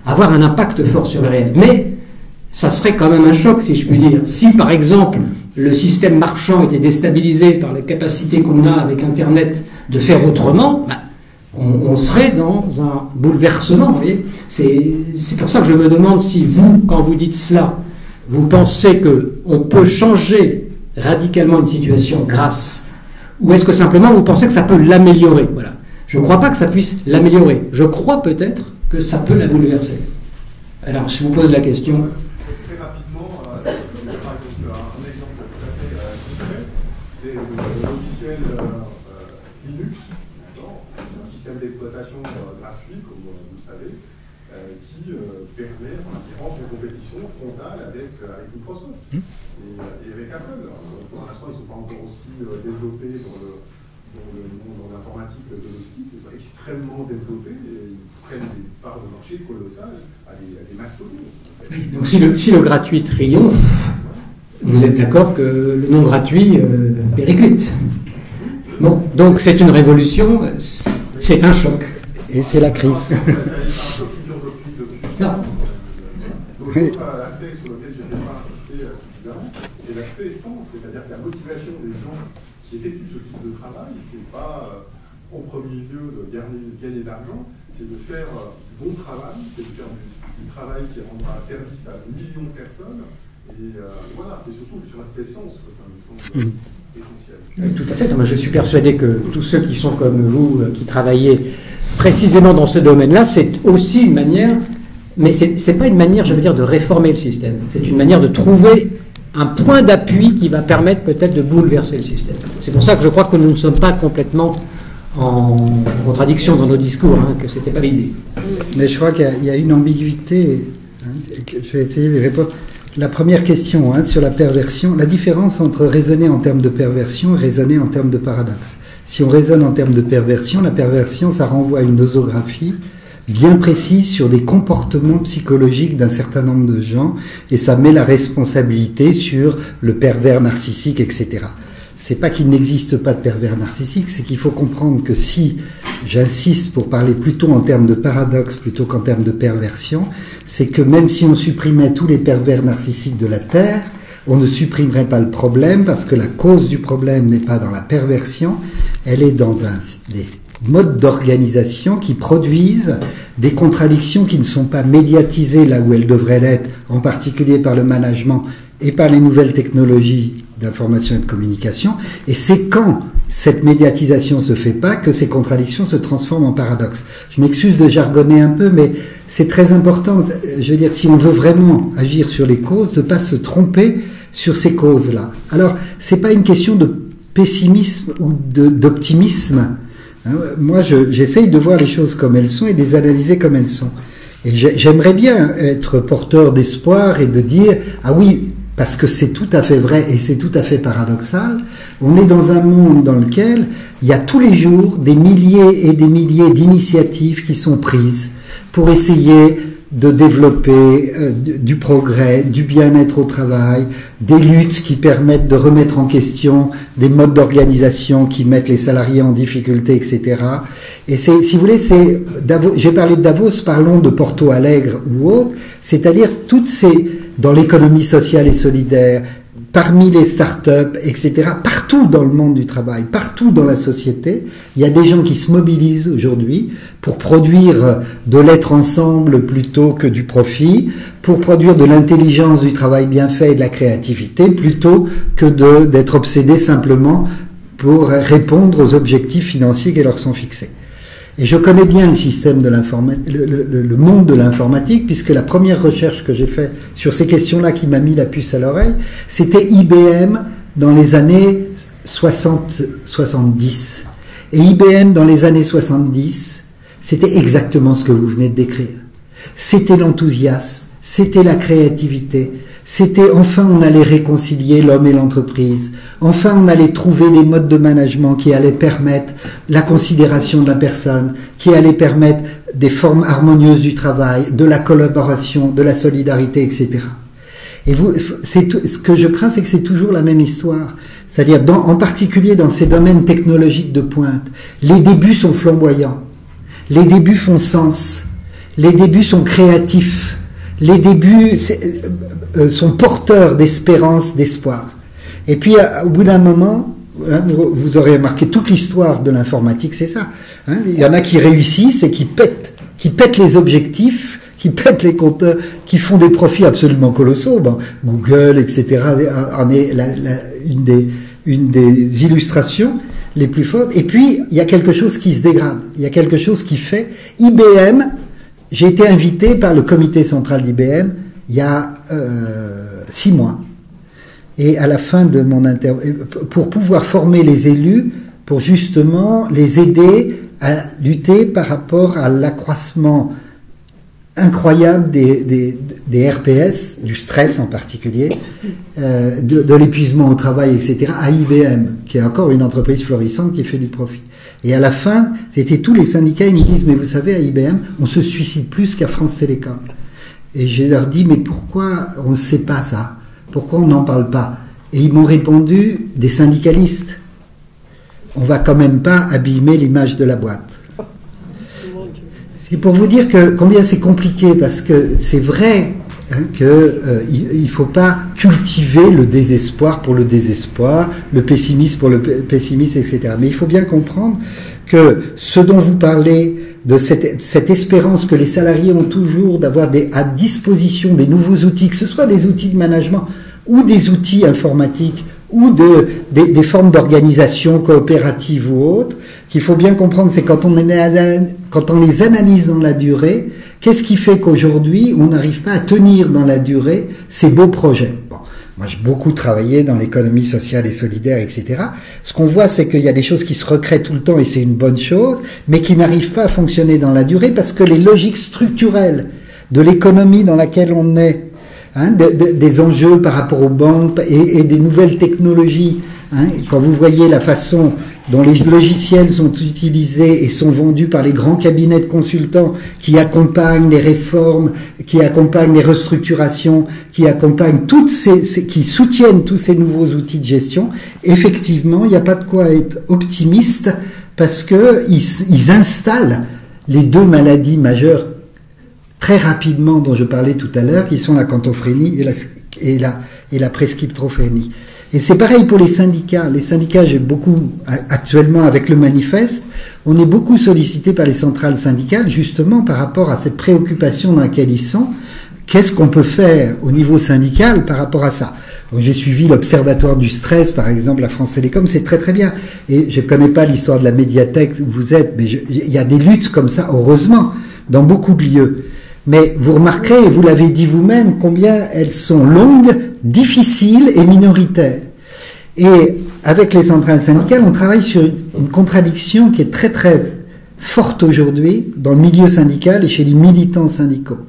C: avoir un impact fort sur le réel. Mais ça serait quand même un choc, si je puis dire. Si, par exemple, le système marchand était déstabilisé par les capacités qu'on a avec Internet de faire autrement, on serait dans un bouleversement. Vous voyez, c'est pour ça que je me demande si vous, quand vous dites cela, vous pensez qu'on peut changer radicalement une situation grâce, ou est-ce que simplement vous pensez que ça peut l'améliorer? Voilà. Je ne crois pas que ça puisse l'améliorer. Je crois peut-être que ça peut la bouleverser. Alors, je vous pose la question.
E: Très rapidement, par exemple, un exemple tout à fait concret, c'est le logiciel Linux, un système d'exploitation gratuit, comme vous le savez, qui permet, qui rentre en compétition frontale avec Microsoft et avec Apple. Pour l'instant, ils ne sont pas encore aussi développés dans le monde de l'informatique domestique. Ils sont extrêmement développés et ils prennent des parts de marché colossales à des mastodontes.
C: Donc si le gratuit triomphe, vous êtes d'accord que le non gratuit périclite. Bon, donc c'est une révolution, c'est un choc.
B: Et c'est la crise.
C: Non.
E: Donc, l'aspect sur lequel je n'ai pas insisté suffisamment, c'est l'aspect sens, c'est-à-dire que la motivation des gens qui effectuent ce type de travail, c'est pas en premier lieu de gagner de l'argent, c'est de faire du bon travail, c'est de faire du travail qui rendra service à des millions de personnes. Et voilà, c'est surtout sur l'aspect sens que ça me semble essentiel.
C: Tout à fait. Moi, je suis persuadé que tous ceux qui sont comme vous, qui travaillez précisément dans ce domaine-là, c'est aussi une manière, mais c'est pas une manière, je veux dire, de réformer le système. C'est une manière de trouver un point d'appui qui va permettre peut-être de bouleverser le système. C'est pour ça que je crois que nous ne sommes pas complètement en contradiction dans nos discours, hein, que c'était pas l'idée.
B: Mais je crois qu'il y a une ambiguïté. Hein, je vais essayer de répondre. La première question, hein, sur la perversion, la différence entre raisonner en termes de perversion et raisonner en termes de paradoxe. Si on raisonne en termes de perversion, la perversion, ça renvoie à une nosographie bien précise sur des comportements psychologiques d'un certain nombre de gens, et ça met la responsabilité sur le pervers narcissique, etc. C'est pas qu'il n'existe pas de pervers narcissique, c'est qu'il faut comprendre que si, j'insiste pour parler plutôt en termes de paradoxe plutôt qu'en termes de perversion, c'est que même si on supprimait tous les pervers narcissiques de la Terre, on ne supprimerait pas le problème, parce que la cause du problème n'est pas dans la perversion, elle est dans des modes d'organisation qui produisent des contradictions qui ne sont pas médiatisées là où elles devraient l'être, en particulier par le management et par les nouvelles technologies d'information et de communication, et c'est quand cette médiatisation se fait pas que ces contradictions se transforment en paradoxes. Je m'excuse de jargonner un peu, mais c'est très important. Je veux dire, si on veut vraiment agir sur les causes, de pas se tromper sur ces causes-là. Alors, c'est pas une question de pessimisme ou d'optimisme. Hein, moi, j'essaye de voir les choses comme elles sont et de les analyser comme elles sont. Et j'aimerais bien être porteur d'espoir et de dire, ah oui, parce que c'est tout à fait vrai et c'est tout à fait paradoxal, on est dans un monde dans lequel il y a tous les jours des milliers et des milliers d'initiatives qui sont prises pour essayer de développer du progrès, du bien-être au travail, des luttes qui permettent de remettre en question des modes d'organisation qui mettent les salariés en difficulté, etc. Et c'est, si vous voulez, c'est Davos, j'ai parlé de Davos, parlons de Porto Alegre ou autre, c'est-à-dire toutes ces, dans l'économie sociale et solidaire, parmi les start-up, etc., partout dans le monde du travail, partout dans la société, il y a des gens qui se mobilisent aujourd'hui pour produire de l'être ensemble plutôt que du profit, pour produire de l'intelligence, du travail bien fait et de la créativité, plutôt que d'être obsédés simplement pour répondre aux objectifs financiers qui leur sont fixés. Et je connais bien le système de l'informatique, le monde de l'informatique, puisque la première recherche que j'ai faite sur ces questions-là qui m'a mis la puce à l'oreille, c'était IBM dans les années 60-70. Et IBM dans les années 70, c'était exactement ce que vous venez de décrire. C'était l'enthousiasme, c'était la créativité, c'était enfin on allait réconcilier l'homme et l'entreprise. Enfin, on allait trouver des modes de management qui allaient permettre la considération de la personne, qui allaient permettre des formes harmonieuses du travail, de la collaboration, de la solidarité, etc. Et vous, ce que je crains, c'est que c'est toujours la même histoire. C'est-à-dire, en particulier dans ces domaines technologiques de pointe, les débuts sont flamboyants, les débuts font sens, les débuts sont créatifs, les débuts sont porteurs d'espérance, d'espoir. Et puis, au bout d'un moment, hein, vous aurez remarqué toute l'histoire de l'informatique, c'est ça. Hein, il y en a qui réussissent et qui pètent les objectifs, qui pètent les compteurs, qui font des profits absolument colossaux. Bon, Google, etc., en est une des illustrations les plus fortes. Et puis, il y a quelque chose qui se dégrade. Il y a quelque chose qui fait. IBM, j'ai été invité par le comité central d'IBM il y a 6 mois. Et à la fin de mon interview, pour pouvoir former les élus, pour justement les aider à lutter par rapport à l'accroissement incroyable des RPS, du stress en particulier, de l'épuisement au travail, etc., à IBM, qui est encore une entreprise florissante qui fait du profit. Et à la fin, c'était tous les syndicats, ils me disent, mais vous savez, à IBM, on se suicide plus qu'à France Télécom. Et je leur dis, mais pourquoi on ne sait pas ça ? Pourquoi on n'en parle pas ? Et ils m'ont répondu, des syndicalistes. On va quand même pas abîmer l'image de la boîte. C'est pour vous dire que combien c'est compliqué, parce que c'est vrai qu'il ne faut pas cultiver le désespoir pour le désespoir, le pessimisme pour le pessimisme, etc. Mais il faut bien comprendre que ce dont vous parlez, de cette espérance que les salariés ont toujours d'avoir à disposition des nouveaux outils, que ce soit des outils de management ou des outils informatiques ou des formes d'organisation coopérative ou autre, qu'il faut bien comprendre, c'est quand on les analyse dans la durée, qu'est-ce qui fait qu'aujourd'hui on n'arrive pas à tenir dans la durée ces beaux projets. Bon, moi j'ai beaucoup travaillé dans l'économie sociale et solidaire, etc. Ce qu'on voit, c'est qu'il y a des choses qui se recréent tout le temps et c'est une bonne chose, mais qui n'arrivent pas à fonctionner dans la durée parce que les logiques structurelles de l'économie dans laquelle on est, des enjeux par rapport aux banques et des nouvelles technologies. Quand vous voyez la façon dont les logiciels sont utilisés et sont vendus par les grands cabinets de consultants qui accompagnent les réformes, qui accompagnent les restructurations, qui accompagnent qui soutiennent tous ces nouveaux outils de gestion, effectivement, il n'y a pas de quoi être optimiste parce que ils installent les deux maladies majeures très rapidement dont je parlais tout à l'heure, qui sont la cantophrénie et la prescriptrophrénie. Et c'est pareil pour les syndicats. Les syndicats, j'ai beaucoup, actuellement avec le manifeste, on est beaucoup sollicité par les centrales syndicales, justement par rapport à cette préoccupation dans laquelle ils sont. Qu'est-ce qu'on peut faire au niveau syndical par rapport à ça? J'ai suivi l'Observatoire du stress, par exemple, à France Télécom, c'est très très bien. Et je ne connais pas l'histoire de la médiathèque où vous êtes, mais il y a des luttes comme ça, heureusement, dans beaucoup de lieux. Mais vous remarquerez, et vous l'avez dit vous-même, combien elles sont longues, difficiles et minoritaires. Et avec les centrales syndicales, on travaille sur une contradiction qui est très très forte aujourd'hui dans le milieu syndical et chez les militants syndicaux.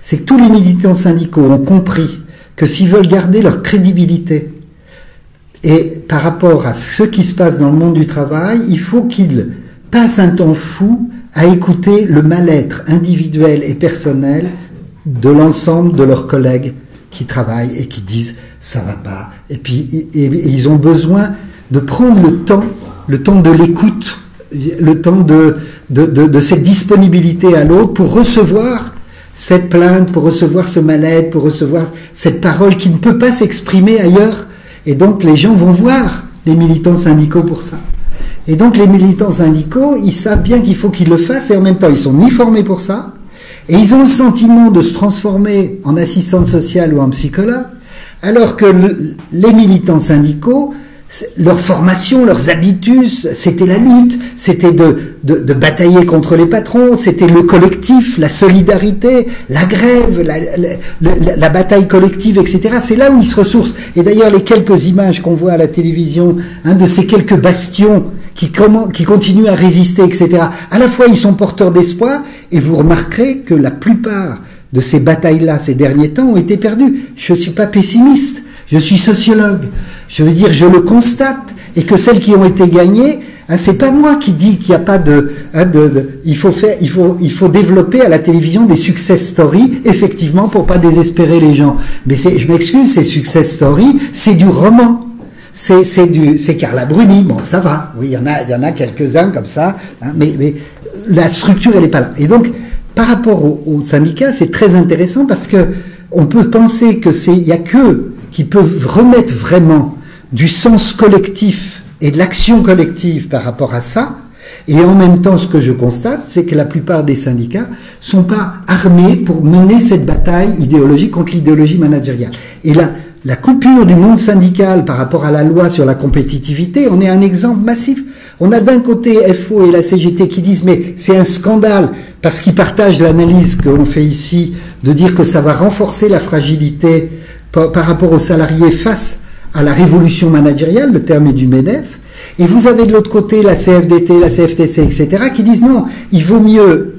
B: C'est que tous les militants syndicaux ont compris que s'ils veulent garder leur crédibilité et par rapport à ce qui se passe dans le monde du travail, il faut qu'ils passent un temps fou à écouter le mal-être individuel et personnel de l'ensemble de leurs collègues qui travaillent et qui disent ça va pas. Et puis et ils ont besoin de prendre le temps de l'écoute, le temps de cette disponibilité à l'autre pour recevoir cette plainte, pour recevoir ce mal-être, pour recevoir cette parole qui ne peut pas s'exprimer ailleurs. Et donc les gens vont voir les militants syndicaux pour ça. Et donc les militants syndicaux, ils savent bien qu'il faut qu'ils le fassent et en même temps ils sont ni formés pour ça et ils ont le sentiment de se transformer en assistante sociale ou en psychologue, alors que les militants syndicaux, leur formation, leurs habitudes, c'était la lutte, c'était de batailler contre les patrons, c'était le collectif, la solidarité, la grève, la bataille collective, etc. C'est là où ils se ressourcent. Et d'ailleurs, les quelques images qu'on voit à la télévision, de ces quelques bastions qui continuent à résister, etc. À la fois, ils sont porteurs d'espoir, et vous remarquerez que la plupart de ces batailles-là, ces derniers temps, ont été perdues. Je ne suis pas pessimiste, je suis sociologue. Je veux dire, je le constate, et que celles qui ont été gagnées, c'est pas moi qui dis qu'il n'y a pas il faut développer à la télévision des success stories, effectivement, pour pas désespérer les gens. Mais je m'excuse, ces success stories, c'est du roman. C'est Carla Bruni, bon, ça va. Oui, il y en a quelques-uns comme ça, mais la structure, elle n'est pas là. Et donc, par rapport aux syndicats, c'est très intéressant parce que on peut penser que il y a qu'eux qui peuvent remettre vraiment du sens collectif et de l'action collective par rapport à ça. Et en même temps, ce que je constate, c'est que la plupart des syndicats sont pas armés pour mener cette bataille idéologique contre l'idéologie managériale. Et la coupure du monde syndical par rapport à la loi sur la compétitivité, on est un exemple massif. On a d'un côté FO et la CGT qui disent mais c'est un scandale parce qu'ils partagent l'analyse qu'on fait ici de dire que ça va renforcer la fragilité par rapport aux salariés face à la révolution managériale, le terme est du MEDEF. Et vous avez de l'autre côté la CFDT, la CFTC, etc. qui disent non, il vaut mieux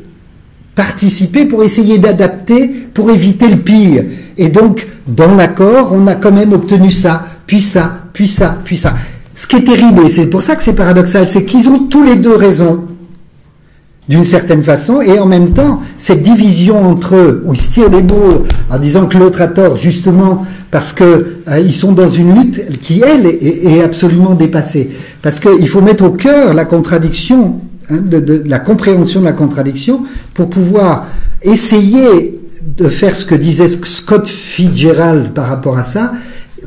B: participer pour essayer d'adapter, pour éviter le pire. Et donc, dans l'accord, on a quand même obtenu ça, puis ça, puis ça, puis ça. Ce qui est terrible, et c'est pour ça que c'est paradoxal, c'est qu'ils ont tous les deux raison, d'une certaine façon, et en même temps, cette division entre eux, où ils se tirent des bourres en disant que l'autre a tort, justement, parce que ils sont dans une lutte qui, elle, est absolument dépassée. Parce qu'il faut mettre au cœur la contradiction hein, de la compréhension de la contradiction, pour pouvoir essayer de faire ce que disait Scott Fitzgerald par rapport à ça.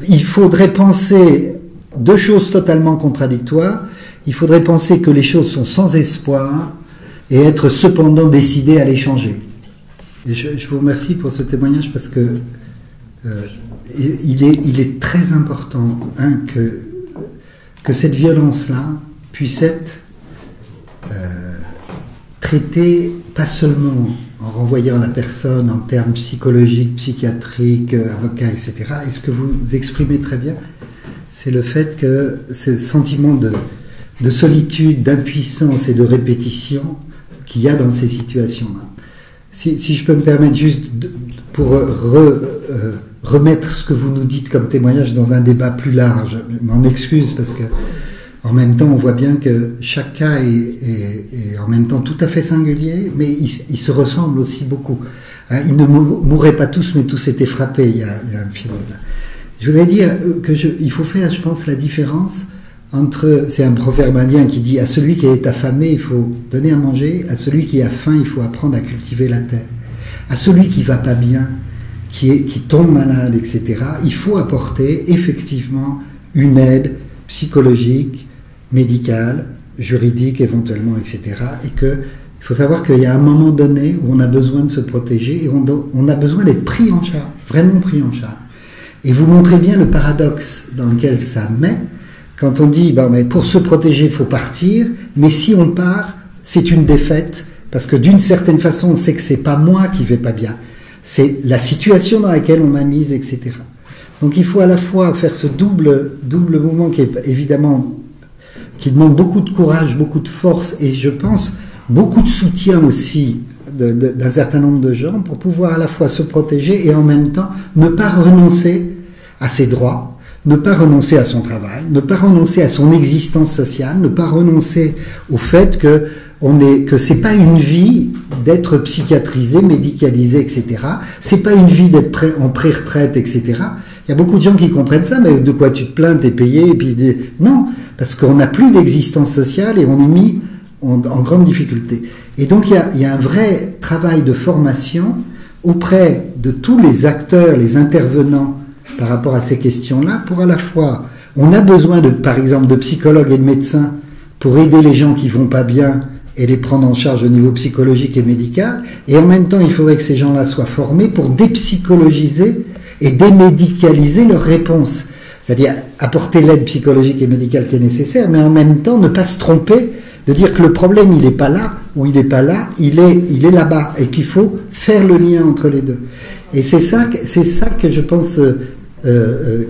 B: Il faudrait penser deux choses totalement contradictoires. Il faudrait penser que les choses sont sans espoir et être cependant décidé à les changer. Et je vous remercie pour ce témoignage parce que il est très important, hein, que cette violence-là puisse être traitée pas seulement en renvoyant la personne en termes psychologiques, psychiatriques, avocats, etc. Et ce que vous exprimez très bien, c'est le fait que ce sentiment de solitude, d'impuissance et de répétition qu'il y a dans ces situations-là. Si je peux me permettre juste pour remettre ce que vous nous dites comme témoignage dans un débat plus large, je m'en excuse parce que en même temps on voit bien que chaque cas est en même temps tout à fait singulier, mais il se ressemble aussi beaucoup. Hein, ils ne mourraient pas tous, mais tous étaient frappés, il y a un film là. Je voudrais dire il faut faire, je pense, la différence entre, c'est un proverbe indien qui dit, à celui qui est affamé, il faut donner à manger, à celui qui a faim, il faut apprendre à cultiver la terre. À celui qui va pas bien, qui tombe malade, etc., il faut apporter effectivement une aide psychologique, médicale, juridique éventuellement, etc. Et que il faut savoir qu'il y a un moment donné où on a besoin de se protéger et on a besoin d'être pris en charge, vraiment pris en charge. Et vous montrez bien le paradoxe dans lequel ça met. Quand on dit, mais pour se protéger, il faut partir, mais si on part, c'est une défaite, parce que d'une certaine façon, on sait que c'est pas moi qui vais pas bien, c'est la situation dans laquelle on m'a mise, etc. Donc il faut à la fois faire ce double mouvement qui est évidemment, qui demande beaucoup de courage, beaucoup de force, et je pense, beaucoup de soutien aussi d'un certain nombre de gens pour pouvoir à la fois se protéger et en même temps ne pas renoncer à ses droits, ne pas renoncer à son travail, ne pas renoncer à son existence sociale, ne pas renoncer au fait que c'est pas une vie d'être psychiatrisé, médicalisé, etc. C'est pas une vie d'être en pré-retraite, etc. Il y a beaucoup de gens qui comprennent ça, mais de quoi tu te plains, t'es payé, et puis non, parce qu'on n'a plus d'existence sociale et on est mis en grande difficulté. Et donc il y a un vrai travail de formation auprès de tous les acteurs, les intervenants par rapport à ces questions-là, pour à la fois, on a besoin par exemple, de psychologues et de médecins pour aider les gens qui vont pas bien et les prendre en charge au niveau psychologique et médical, et en même temps, il faudrait que ces gens-là soient formés pour dépsychologiser et démédicaliser leurs réponses. C'est-à-dire apporter l'aide psychologique et médicale qui est nécessaire, mais en même temps, ne pas se tromper de dire que le problème, il n'est pas là, ou il n'est pas là, il est là-bas, et qu'il faut faire le lien entre les deux. Et c'est ça que je pense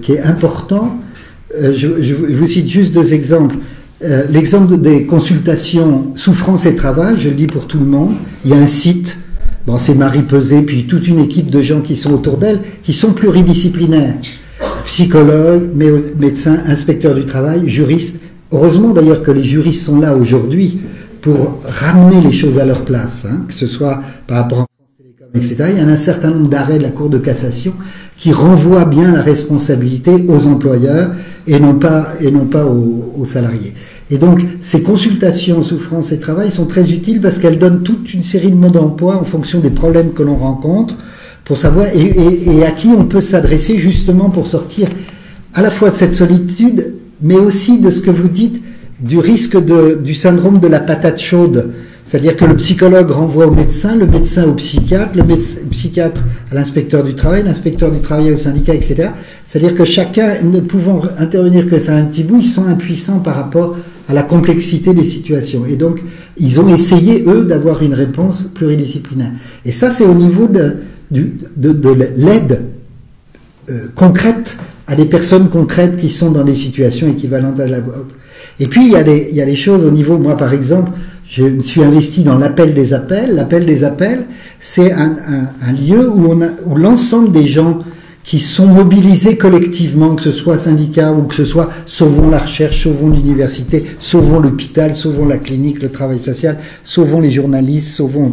B: qui est important. Je vous cite juste deux exemples. L'exemple des consultations souffrance et travail, je le dis pour tout le monde, il y a un site, c'est Marie Pesé, puis toute une équipe de gens qui sont autour d'elle, qui sont pluridisciplinaires, psychologues, médecins, inspecteurs du travail, juristes. Heureusement d'ailleurs que les juristes sont là aujourd'hui pour ramener les choses à leur place, hein, que ce soit par rapport à etc. Il y a un certain nombre d'arrêts de la Cour de cassation qui renvoient bien la responsabilité aux employeurs et non pas aux salariés. Et donc, ces consultations souffrance et travail sont très utiles parce qu'elles donnent toute une série de modes d'emploi en fonction des problèmes que l'on rencontre pour savoir et à qui on peut s'adresser justement pour sortir à la fois de cette solitude, mais aussi de ce que vous dites du risque du syndrome de la patate chaude. C'est-à-dire que le psychologue renvoie au médecin, le médecin au psychiatre, le psychiatre à l'inspecteur du travail au syndicat, etc. C'est-à-dire que chacun, ne pouvant intervenir que faire un petit bout, ils sont impuissants par rapport à la complexité des situations. Et donc, ils ont essayé, eux, d'avoir une réponse pluridisciplinaire. Et ça, c'est au niveau de l'aide concrète à des personnes concrètes qui sont dans des situations équivalentes à la vôtre. Et puis, il y a des choses au niveau, moi, par exemple, je me suis investi dans l'appel des appels. L'appel des appels, c'est un lieu où l'ensemble des gens qui sont mobilisés collectivement, que ce soit syndicats ou que ce soit sauvons la recherche, sauvons l'université, sauvons l'hôpital, sauvons la clinique, le travail social, sauvons les journalistes, sauvons...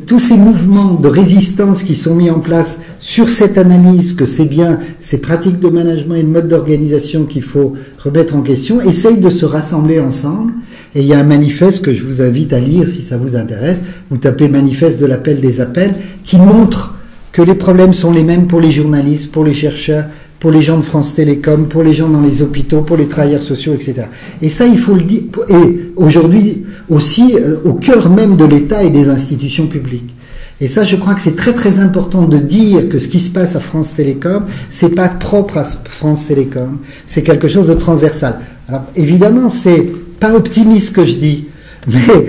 B: tous ces mouvements de résistance qui sont mis en place sur cette analyse que c'est bien ces pratiques de management et de mode d'organisation qu'il faut remettre en question, essayent de se rassembler ensemble. Et il y a un manifeste que je vous invite à lire si ça vous intéresse. Vous tapez manifeste de l'appel des appels, qui montre que les problèmes sont les mêmes pour les journalistes, pour les chercheurs, pour les gens de France Télécom, pour les gens dans les hôpitaux, pour les travailleurs sociaux, etc. Et ça, il faut le dire. Et aujourd'hui, aussi, au cœur même de l'État et des institutions publiques. Et ça, je crois que c'est très très important de dire que ce qui se passe à France Télécom, c'est pas propre à France Télécom, c'est quelque chose de transversal. Alors, évidemment, c'est pas optimiste que je dis, mais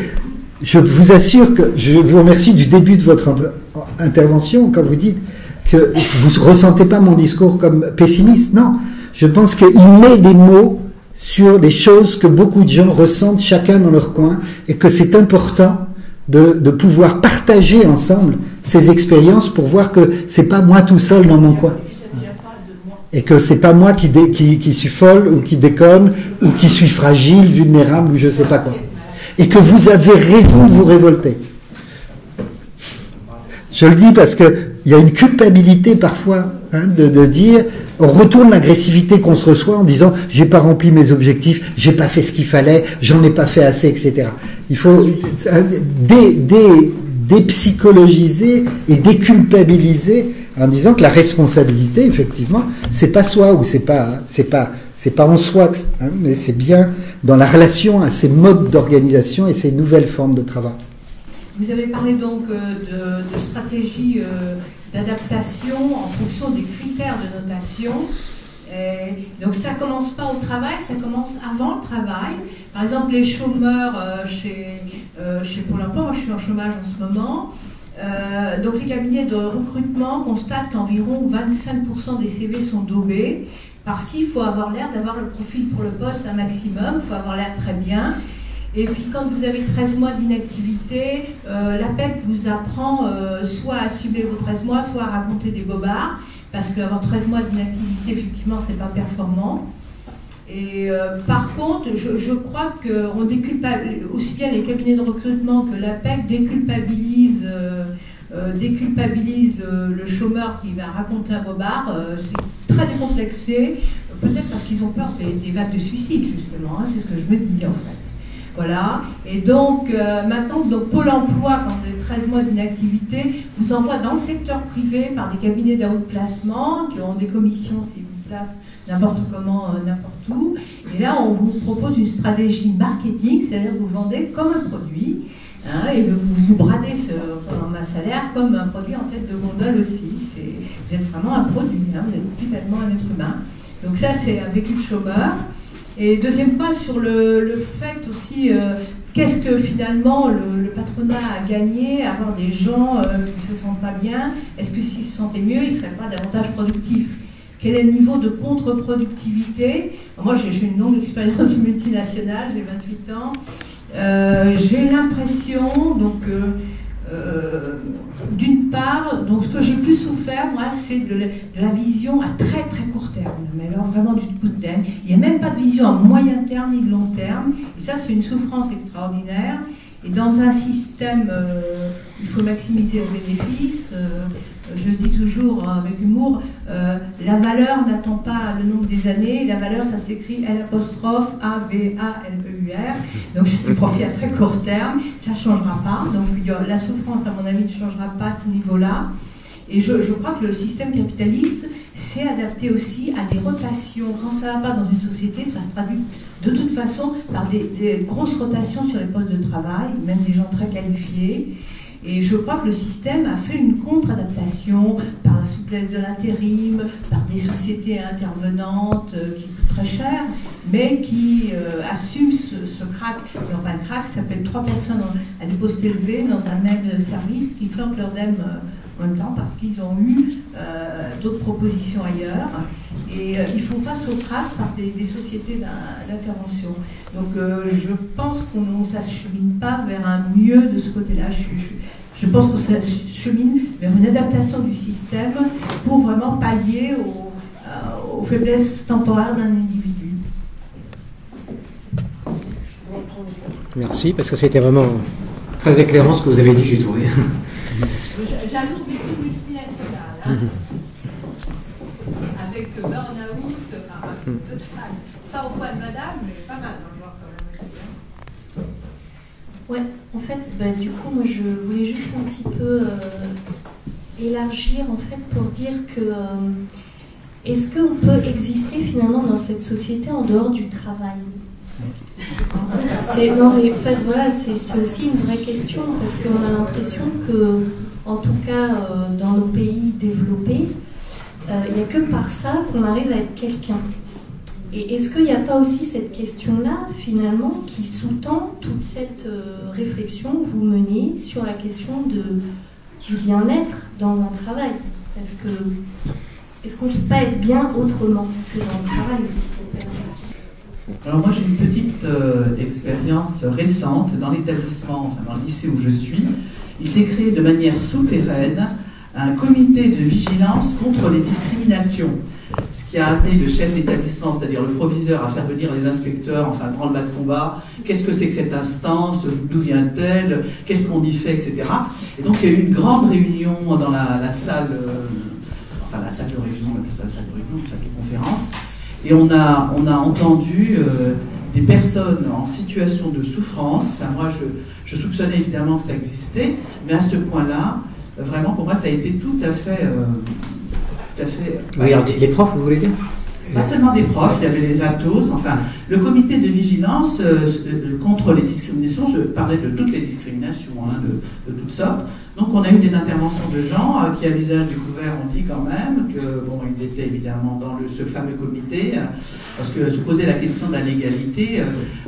B: je vous assure que je vous remercie du début de votre intervention quand vous dites que vous ne ressentez pas mon discours comme pessimiste. Non, je pense qu'il met des mots sur des choses que beaucoup de gens ressentent chacun dans leur coin et que c'est important de pouvoir partager ensemble ces expériences pour voir que c'est pas moi tout seul dans mon coin. Et que c'est pas moi qui suis folle ou qui déconne ou qui suis fragile, vulnérable ou je sais pas quoi. Et que vous avez raison de vous révolter. Je le dis parce que il y a une culpabilité parfois de dire, on retourne l'agressivité qu'on se reçoit en disant j'ai pas rempli mes objectifs, j'ai pas fait ce qu'il fallait, j'en ai pas fait assez, etc. Il faut dépsychologiser et déculpabiliser en disant que la responsabilité, effectivement, c'est pas soi ou c'est pas en soi, mais c'est bien dans la relation à ces modes d'organisation et ces nouvelles formes de travail.
F: Vous avez parlé donc de stratégie d'adaptation en fonction des critères de notation. Donc ça ne commence pas au travail, ça commence avant le travail. Par exemple, les chômeurs chez Pôle emploi, moi je suis en chômage en ce moment, donc les cabinets de recrutement constatent qu'environ 25% des CV sont daubés, parce qu'il faut avoir l'air d'avoir le profil pour le poste un maximum, il faut avoir l'air très bien. Et puis quand vous avez 13 mois d'inactivité, l'APEC vous apprend soit à assumer vos 13 mois, soit à raconter des bobards, parce qu'avoir 13 mois d'inactivité, effectivement, c'est pas performant. Et par contre, je crois qu'on déculpabilise, aussi bien les cabinets de recrutement que l'APEC déculpabilise le chômeur qui va raconter un bobard. C'est très décomplexé, peut-être parce qu'ils ont peur des vagues de suicide, justement, c'est ce que je me dis en fait. Voilà, et donc maintenant, Pôle emploi, quand vous avez 13 mois d'inactivité, vous envoie dans le secteur privé par des cabinets d'outplacement qui ont des commissions s'ils vous placent n'importe comment, n'importe où. Et là, on vous propose une stratégie marketing, c'est-à-dire que vous vendez comme un produit, et vous bradez un salaire comme un produit en tête de gondole aussi. Vous êtes vraiment un produit, vous n'êtes plus tellement un être humain. Donc ça, c'est un vécu chômeur. Et deuxième point, sur le fait aussi, qu'est-ce que finalement le patronat a gagné à avoir des gens qui ne se sentent pas bien? Est-ce que s'ils se sentaient mieux, ils ne seraient pas davantage productifs? Quel est le niveau de contre-productivité? Moi, j'ai une longue expérience multinationale, j'ai 28 ans. J'ai l'impression, donc, d'une part, donc ce que j'ai plus souffert, moi, c'est de la vision à très très court terme, mais alors vraiment du coup de terme. Il n'y a même pas de vision à moyen terme ni de long terme, et ça c'est une souffrance extraordinaire. Et dans un système, il faut maximiser le bénéfice. Je dis toujours avec humour, la valeur n'attend pas le nombre des années, la valeur ça s'écrit L''AVALEUR, donc c'est du profit à très court terme, ça ne changera pas, donc la souffrance à mon avis ne changera pas à ce niveau-là. Et je crois que le système capitaliste s'est adapté aussi à des rotations. Quand ça ne va pas dans une société, ça se traduit de toute façon par des grosses rotations sur les postes de travail, même des gens très qualifiés. Et je crois que le système a fait une contre-adaptation par la souplesse de l'intérim, par des sociétés intervenantes qui coûtent très cher, mais qui assument ce crack. Ils n'ont pas un crack, ça peut être 3 personnes à des postes élevés dans un même service qui flanquent leur DEM en même temps parce qu'ils ont eu d'autres propositions ailleurs. Et ils font face au crack par des sociétés d'intervention. Donc je pense qu'on ne s'achemine pas vers un mieux de ce côté-là. Je pense que ça chemine vers une adaptation du système pour vraiment pallier aux faiblesses temporaires d'un individu.
C: Merci, parce que c'était vraiment très éclairant ce que vous avez dit, j'ai trouvé.
F: J'ajoute une multinationale, hein, avec burn-out, enfin, total. Pas au poids de madame, mais pas mal dans le genre quand même.
H: Ouais, en fait, du coup, moi je voulais juste un petit peu élargir en fait pour dire que est-ce qu'on peut exister finalement dans cette société en dehors du travail? Non, mais en fait, voilà, c'est aussi une vraie question parce qu'on a l'impression que, en tout cas, dans nos pays développés, il n'y a que par ça qu'on arrive à être quelqu'un. Et est-ce qu'il n'y a pas aussi cette question-là, finalement, qui sous-tend toute cette réflexion que vous menez sur la question du bien-être dans un travail? Parce que, est-ce qu'on ne peut pas être bien autrement que dans le travail aussi?
I: Alors moi j'ai une petite expérience récente dans l'établissement, enfin dans le lycée où je suis. Il s'est créé de manière souterraine un comité de vigilance contre les discriminations. Ce qui a amené le chef d'établissement, c'est-à-dire le proviseur, à faire venir les inspecteurs, enfin branle-bas de combat, qu'est-ce que c'est que cette instance, d'où vient-elle, qu'est-ce qu'on y fait, etc. Et donc il y a eu une grande réunion dans la salle, enfin la salle de réunion, la salle de conférence, et on a entendu des personnes en situation de souffrance. Enfin moi je soupçonnais évidemment que ça existait, mais à ce point-là, vraiment pour moi ça a été tout à fait...
C: Regardez, les profs, vous voulez dire?
I: Pas seulement des profs, il y avait les atos, enfin, le comité de vigilance contre les discriminations, je parlais de toutes les discriminations, hein, de toutes sortes. Donc on a eu des interventions de gens qui, à visage découvert, ont dit quand même que, bon, ils étaient évidemment dans ce fameux comité, parce que se poser la question de la légalité,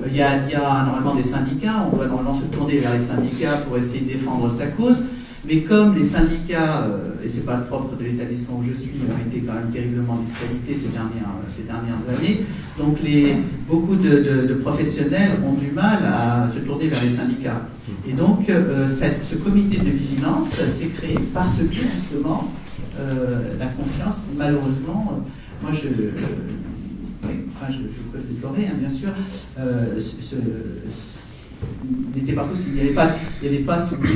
I: il y a normalement des syndicats, on doit normalement se tourner vers les syndicats pour essayer de défendre sa cause. Mais comme les syndicats, et c'est pas le propre de l'établissement où je suis, ont été quand même terriblement discrédités ces dernières années, donc beaucoup de professionnels ont du mal à se tourner vers les syndicats. Et donc ce comité de vigilance s'est créé parce que justement la confiance, malheureusement, moi je peux le déplorer, hein, bien sûr, n'était pas possible. Il n'y avait pas si vous voulez,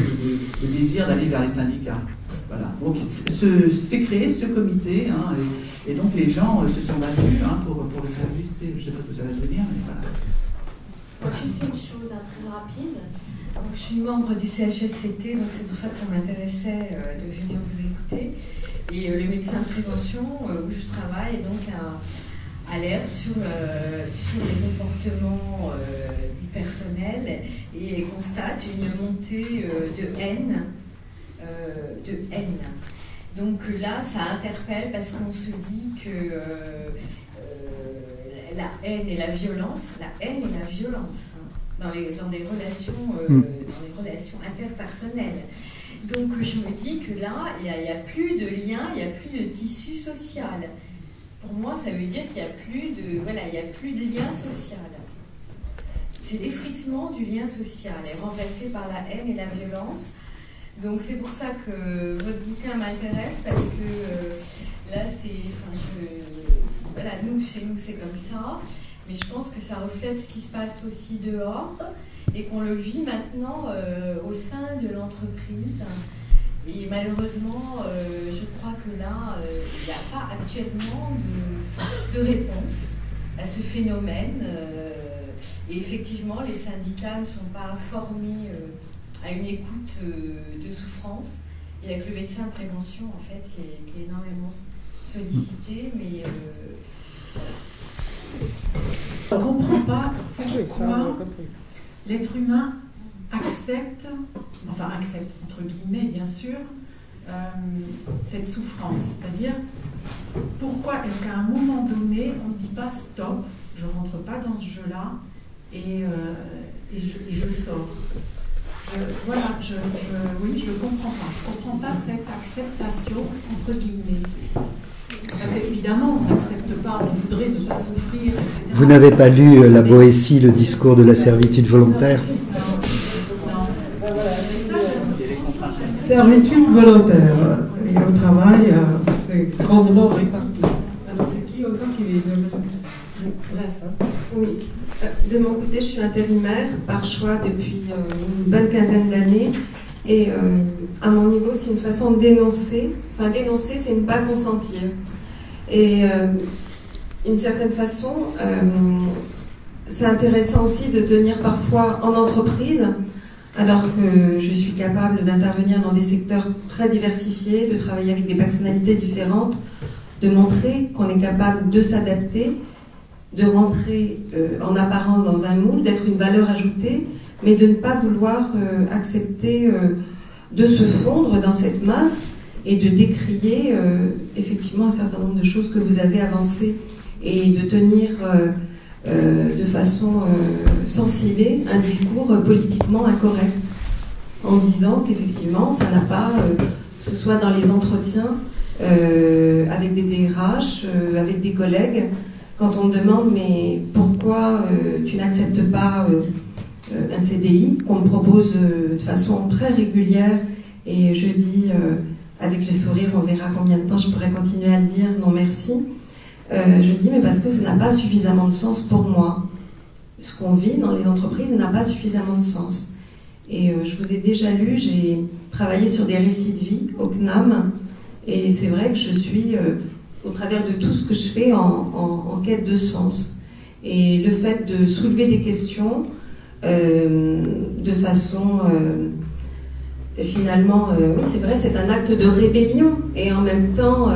I: de désir d'aller vers les syndicats. Voilà. Donc c'est créé ce comité, hein, et donc les gens se sont battus, hein, pour le faire exister. Je ne sais pas ce que ça va devenir, mais voilà.
J: Juste une chose très rapide. Donc, je suis membre du CHSCT, donc c'est pour ça que ça m'intéressait de venir vous écouter. Et le médecin de prévention où je travaille donc alerte sur les comportements du personnel et constate une montée de haine. Donc là, ça interpelle parce qu'on se dit que la haine et la violence, dans des relations interpersonnelles. Donc je me dis que là, il n'y a plus de lien, il n'y a plus de tissu social. Pour moi, ça veut dire qu'il n'y a plus de lien social. C'est l'effritement du lien social, est remplacé par la haine et la violence. Donc c'est pour ça que votre bouquin m'intéresse, parce que là, nous, chez nous, c'est comme ça. Mais je pense que ça reflète ce qui se passe aussi dehors et qu'on le vit maintenant au sein de l'entreprise. Et malheureusement, je crois que là, il n'y a pas actuellement de réponse à ce phénomène. Et effectivement, les syndicats ne sont pas formés à une écoute de souffrance. Il n'y a que le médecin de prévention, en fait, qui est énormément sollicité, mais
K: on ne comprend pas pourquoi l'être humain accepte entre guillemets bien sûr, cette souffrance. C'est-à-dire, pourquoi est-ce qu'à un moment donné, on ne dit pas stop, je ne rentre pas dans ce jeu-là et je sors. Je ne comprends pas. Je ne comprends pas cette acceptation, entre guillemets. Parce qu'évidemment, on n'accepte pas, on voudrait ne pas souffrir, etc.
B: Vous n'avez pas lu La Boétie, le discours de la servitude volontaire?
A: servitude volontaire. Et au travail, c'est grandement réparti. Alors c'est qui encore qui est... Bref. Hein.
L: Oui. De mon côté, je suis intérimaire par choix depuis une bonne quinzaine d'années. Et à mon niveau, c'est une façon de dénoncer. Enfin, dénoncer, c'est ne pas consentir. Et d'une certaine façon, c'est intéressant aussi de tenir parfois en entreprise, alors que je suis capable d'intervenir dans des secteurs très diversifiés, de travailler avec des personnalités différentes, de montrer qu'on est capable de s'adapter, de rentrer en apparence dans un moule, d'être une valeur ajoutée, mais de ne pas vouloir accepter de se fondre dans cette masse et de décrier effectivement un certain nombre de choses que vous avez avancées et de tenir de façon sensibée un discours politiquement incorrect en disant qu'effectivement ça n'a pas, que ce soit dans les entretiens avec des DRH, avec des collègues, quand on me demande mais pourquoi tu n'acceptes pas un CDI qu'on me propose de façon très régulière, et je dis avec le sourire, on verra combien de temps je pourrais continuer à le dire, non merci, je dis mais parce que ça n'a pas suffisamment de sens pour moi. Ce qu'on vit dans les entreprises n'a pas suffisamment de sens. Et je vous ai déjà lu, j'ai travaillé sur des récits de vie au CNAM, et c'est vrai que je suis au travers de tout ce que je fais en quête de sens. Et le fait de soulever des questions de façon finalement, oui c'est vrai, c'est un acte de rébellion, et en même temps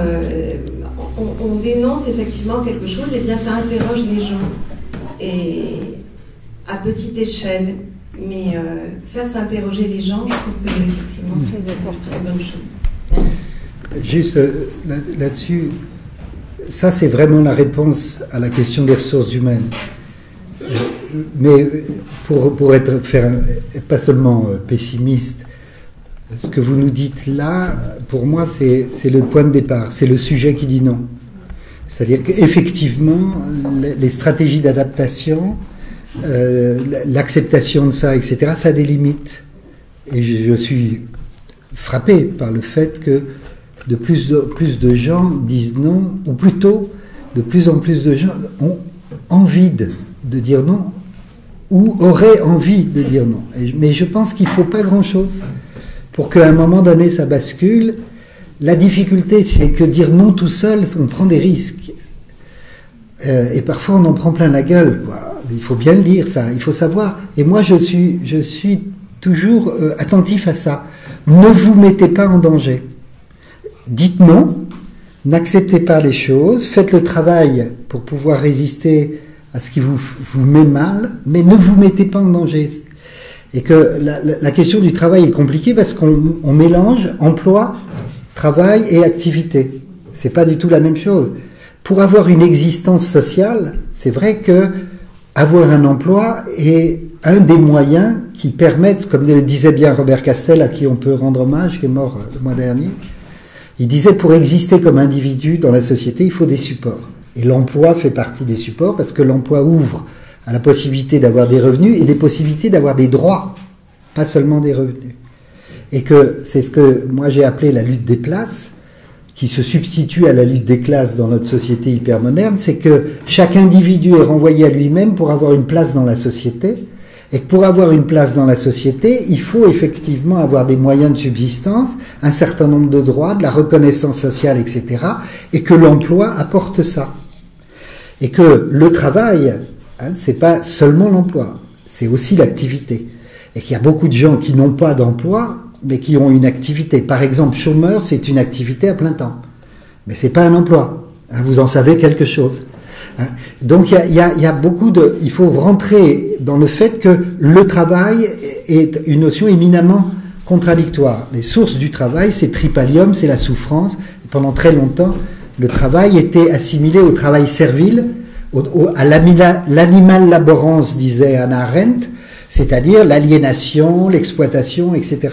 L: on dénonce effectivement quelque chose, et bien ça interroge les gens, et à petite échelle, mais faire s'interroger les gens, je trouve que effectivement c'est une très bonne chose. Merci.
B: Juste là-dessus, ça c'est vraiment la réponse à la question des ressources humaines. Mais pour faire pas seulement pessimiste, ce que vous nous dites là, pour moi, c'est le point de départ, c'est le sujet qui dit non. C'est-à-dire qu'effectivement, les stratégies d'adaptation, l'acceptation de ça, etc., ça a des limites. Et je suis frappé par le fait que de plus de gens disent non, ou plutôt, de plus en plus de gens ont envie de dire non, ou auraient envie de dire non. Mais je pense qu'il ne faut pas grand-chose pour qu'à un moment donné, ça bascule. La difficulté, c'est que dire non tout seul, on prend des risques. Et parfois, on en prend plein la gueule, quoi. Il faut bien le dire, ça. Il faut savoir. Et moi, je suis toujours attentif à ça. Ne vous mettez pas en danger. Dites non, n'acceptez pas les choses, faites le travail pour pouvoir résister à ce qui vous met mal, mais ne vous mettez pas en danger. Et que la question du travail est compliquée parce qu'on mélange emploi, travail et activité. C'est pas du tout la même chose. Pour avoir une existence sociale, c'est vrai que avoir un emploi est un des moyens qui permettent, comme le disait bien Robert Castel, à qui on peut rendre hommage, qui est mort le mois dernier, il disait pour exister comme individu dans la société, il faut des supports. Et l'emploi fait partie des supports parce que l'emploi ouvre à la possibilité d'avoir des revenus et des possibilités d'avoir des droits, pas seulement des revenus. Et que c'est ce que moi j'ai appelé la lutte des places, qui se substitue à la lutte des classes dans notre société hyper moderne, c'est que chaque individu est renvoyé à lui-même pour avoir une place dans la société, et que pour avoir une place dans la société, il faut effectivement avoir des moyens de subsistance, un certain nombre de droits, de la reconnaissance sociale, etc., et que l'emploi apporte ça. Et que le travail, c'est pas seulement l'emploi, c'est aussi l'activité. Et qu'il y a beaucoup de gens qui n'ont pas d'emploi, mais qui ont une activité. Par exemple, chômeur, c'est une activité à plein temps. Mais c'est pas un emploi. Vous en savez quelque chose. Donc il y a beaucoup de... Il faut rentrer dans le fait que le travail est une notion éminemment contradictoire. Les sources du travail, c'est tripalium, c'est la souffrance. Et pendant très longtemps, le travail était assimilé au travail servile, à l'animal laborance, disait Hannah Arendt, c'est-à-dire l'aliénation, l'exploitation, etc.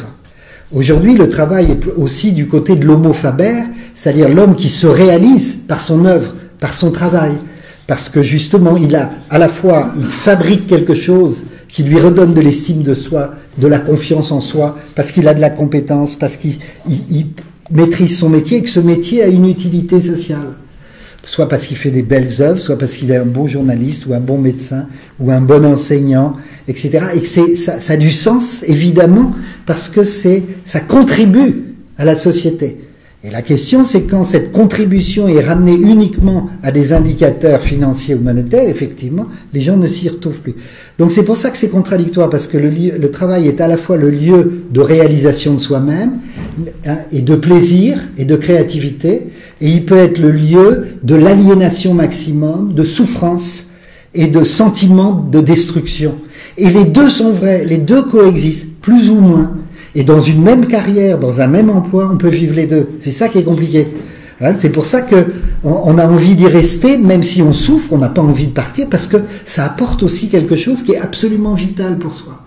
B: Aujourd'hui, le travail est aussi du côté de l'homo faber, c'est-à-dire l'homme qui se réalise par son œuvre, par son travail, parce que justement, il a à la fois, il fabrique quelque chose qui lui redonne de l'estime de soi, de la confiance en soi, parce qu'il a de la compétence, parce qu'il maîtrise son métier et que ce métier a une utilité sociale. Soit parce qu'il fait des belles œuvres, soit parce qu'il est un bon journaliste ou un bon médecin ou un bon enseignant, etc. Et que ça a du sens, évidemment, parce que ça contribue à la société. Et la question, c'est quand cette contribution est ramenée uniquement à des indicateurs financiers ou monétaires, effectivement, les gens ne s'y retrouvent plus. Donc c'est pour ça que c'est contradictoire, parce que le travail est à la fois le lieu de réalisation de soi-même, et de plaisir, et de créativité, et il peut être le lieu de l'aliénation maximum, de souffrance, et de sentiment de destruction. Et les deux sont vrais, les deux coexistent, plus ou moins. Et dans une même carrière, dans un même emploi, on peut vivre les deux. C'est ça qui est compliqué. Hein, c'est pour ça qu'on a envie d'y rester, même si on souffre, on n'a pas envie de partir, parce que ça apporte aussi quelque chose qui est absolument vital pour soi.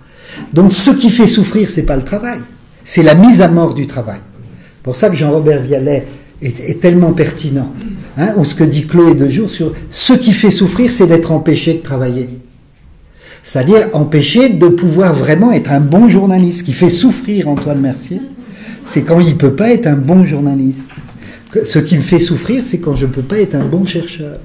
B: Donc ce qui fait souffrir, c'est pas le travail, c'est la mise à mort du travail. C'est pour ça que Jean-Robert Vialet est tellement pertinent. Hein, ou ce que dit Chloé Dejour sur ce qui fait souffrir, c'est d'être empêché de travailler. C'est-à-dire empêcher de pouvoir vraiment être un bon journaliste. Ce qui fait souffrir Antoine Mercier, c'est quand il ne peut pas être un bon journaliste. Ce qui me fait souffrir, c'est quand je ne peux pas être un bon chercheur.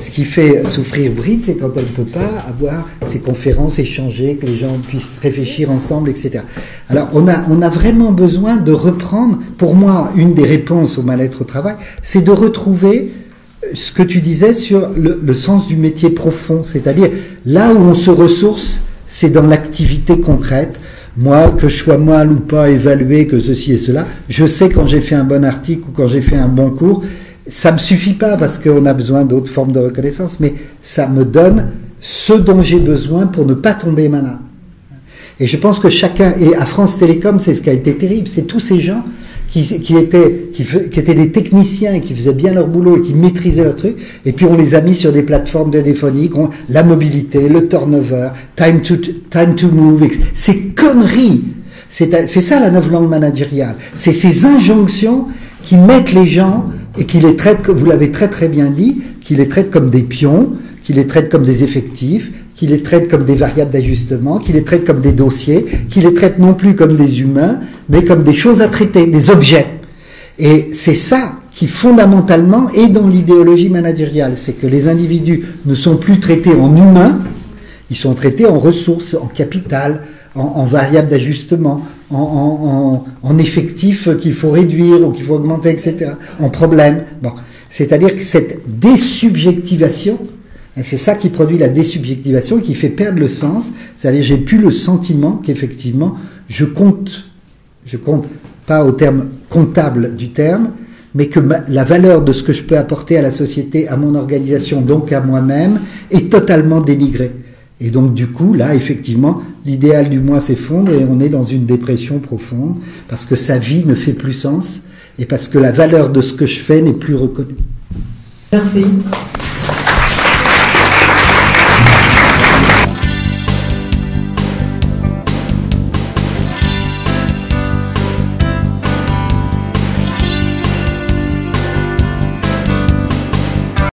B: Ce qui fait souffrir Brit, c'est quand elle ne peut pas avoir ces conférences, échanger, que les gens puissent réfléchir ensemble, etc. Alors on a vraiment besoin de reprendre, pour moi, une des réponses au mal-être au travail, c'est de retrouver ce que tu disais sur le sens du métier profond, c'est-à-dire là où on se ressource, c'est dans l'activité concrète. Moi, que je sois mal ou pas évalué, que ceci et cela, je sais quand j'ai fait un bon article ou quand j'ai fait un bon cours, ça me suffit pas parce qu'on a besoin d'autres formes de reconnaissance, mais ça me donne ce dont j'ai besoin pour ne pas tomber malade. Et je pense que chacun, et à France Télécom, c'est ce qui a été terrible, c'est tous ces gens qui étaient des techniciens et qui faisaient bien leur boulot et qui maîtrisaient leur truc, et puis on les a mis sur des plateformes téléphoniques, la mobilité, le turnover, time to move, ces conneries. C'est ça la novlangue managériale. C'est ces injonctions qui mettent les gens et qui les traitent, vous l'avez très très bien dit, qui les traitent comme des pions, qui les traitent comme des effectifs, qui les traitent comme des variables d'ajustement, qui les traitent comme des dossiers, qui les traitent non plus comme des humains, mais comme des choses à traiter, des objets. Et c'est ça qui fondamentalement est dans l'idéologie managériale, c'est que les individus ne sont plus traités en humains, ils sont traités en ressources, en capital, en variables d'ajustement, en effectifs qu'il faut réduire ou qu'il faut augmenter, etc., en problèmes. Bon. C'est-à-dire que cette désubjectivation, c'est ça qui produit la désubjectivation et qui fait perdre le sens. C'est-à-dire j'ai plus le sentiment qu'effectivement je compte pas au terme comptable du terme, mais que la valeur de ce que je peux apporter à la société, à mon organisation, donc à moi-même, est totalement dénigrée. Et donc du coup, là, effectivement, l'idéal du moi s'effondre et on est dans une dépression profonde parce que sa vie ne fait plus sens et parce que la valeur de ce que je fais n'est plus reconnue.
A: Merci.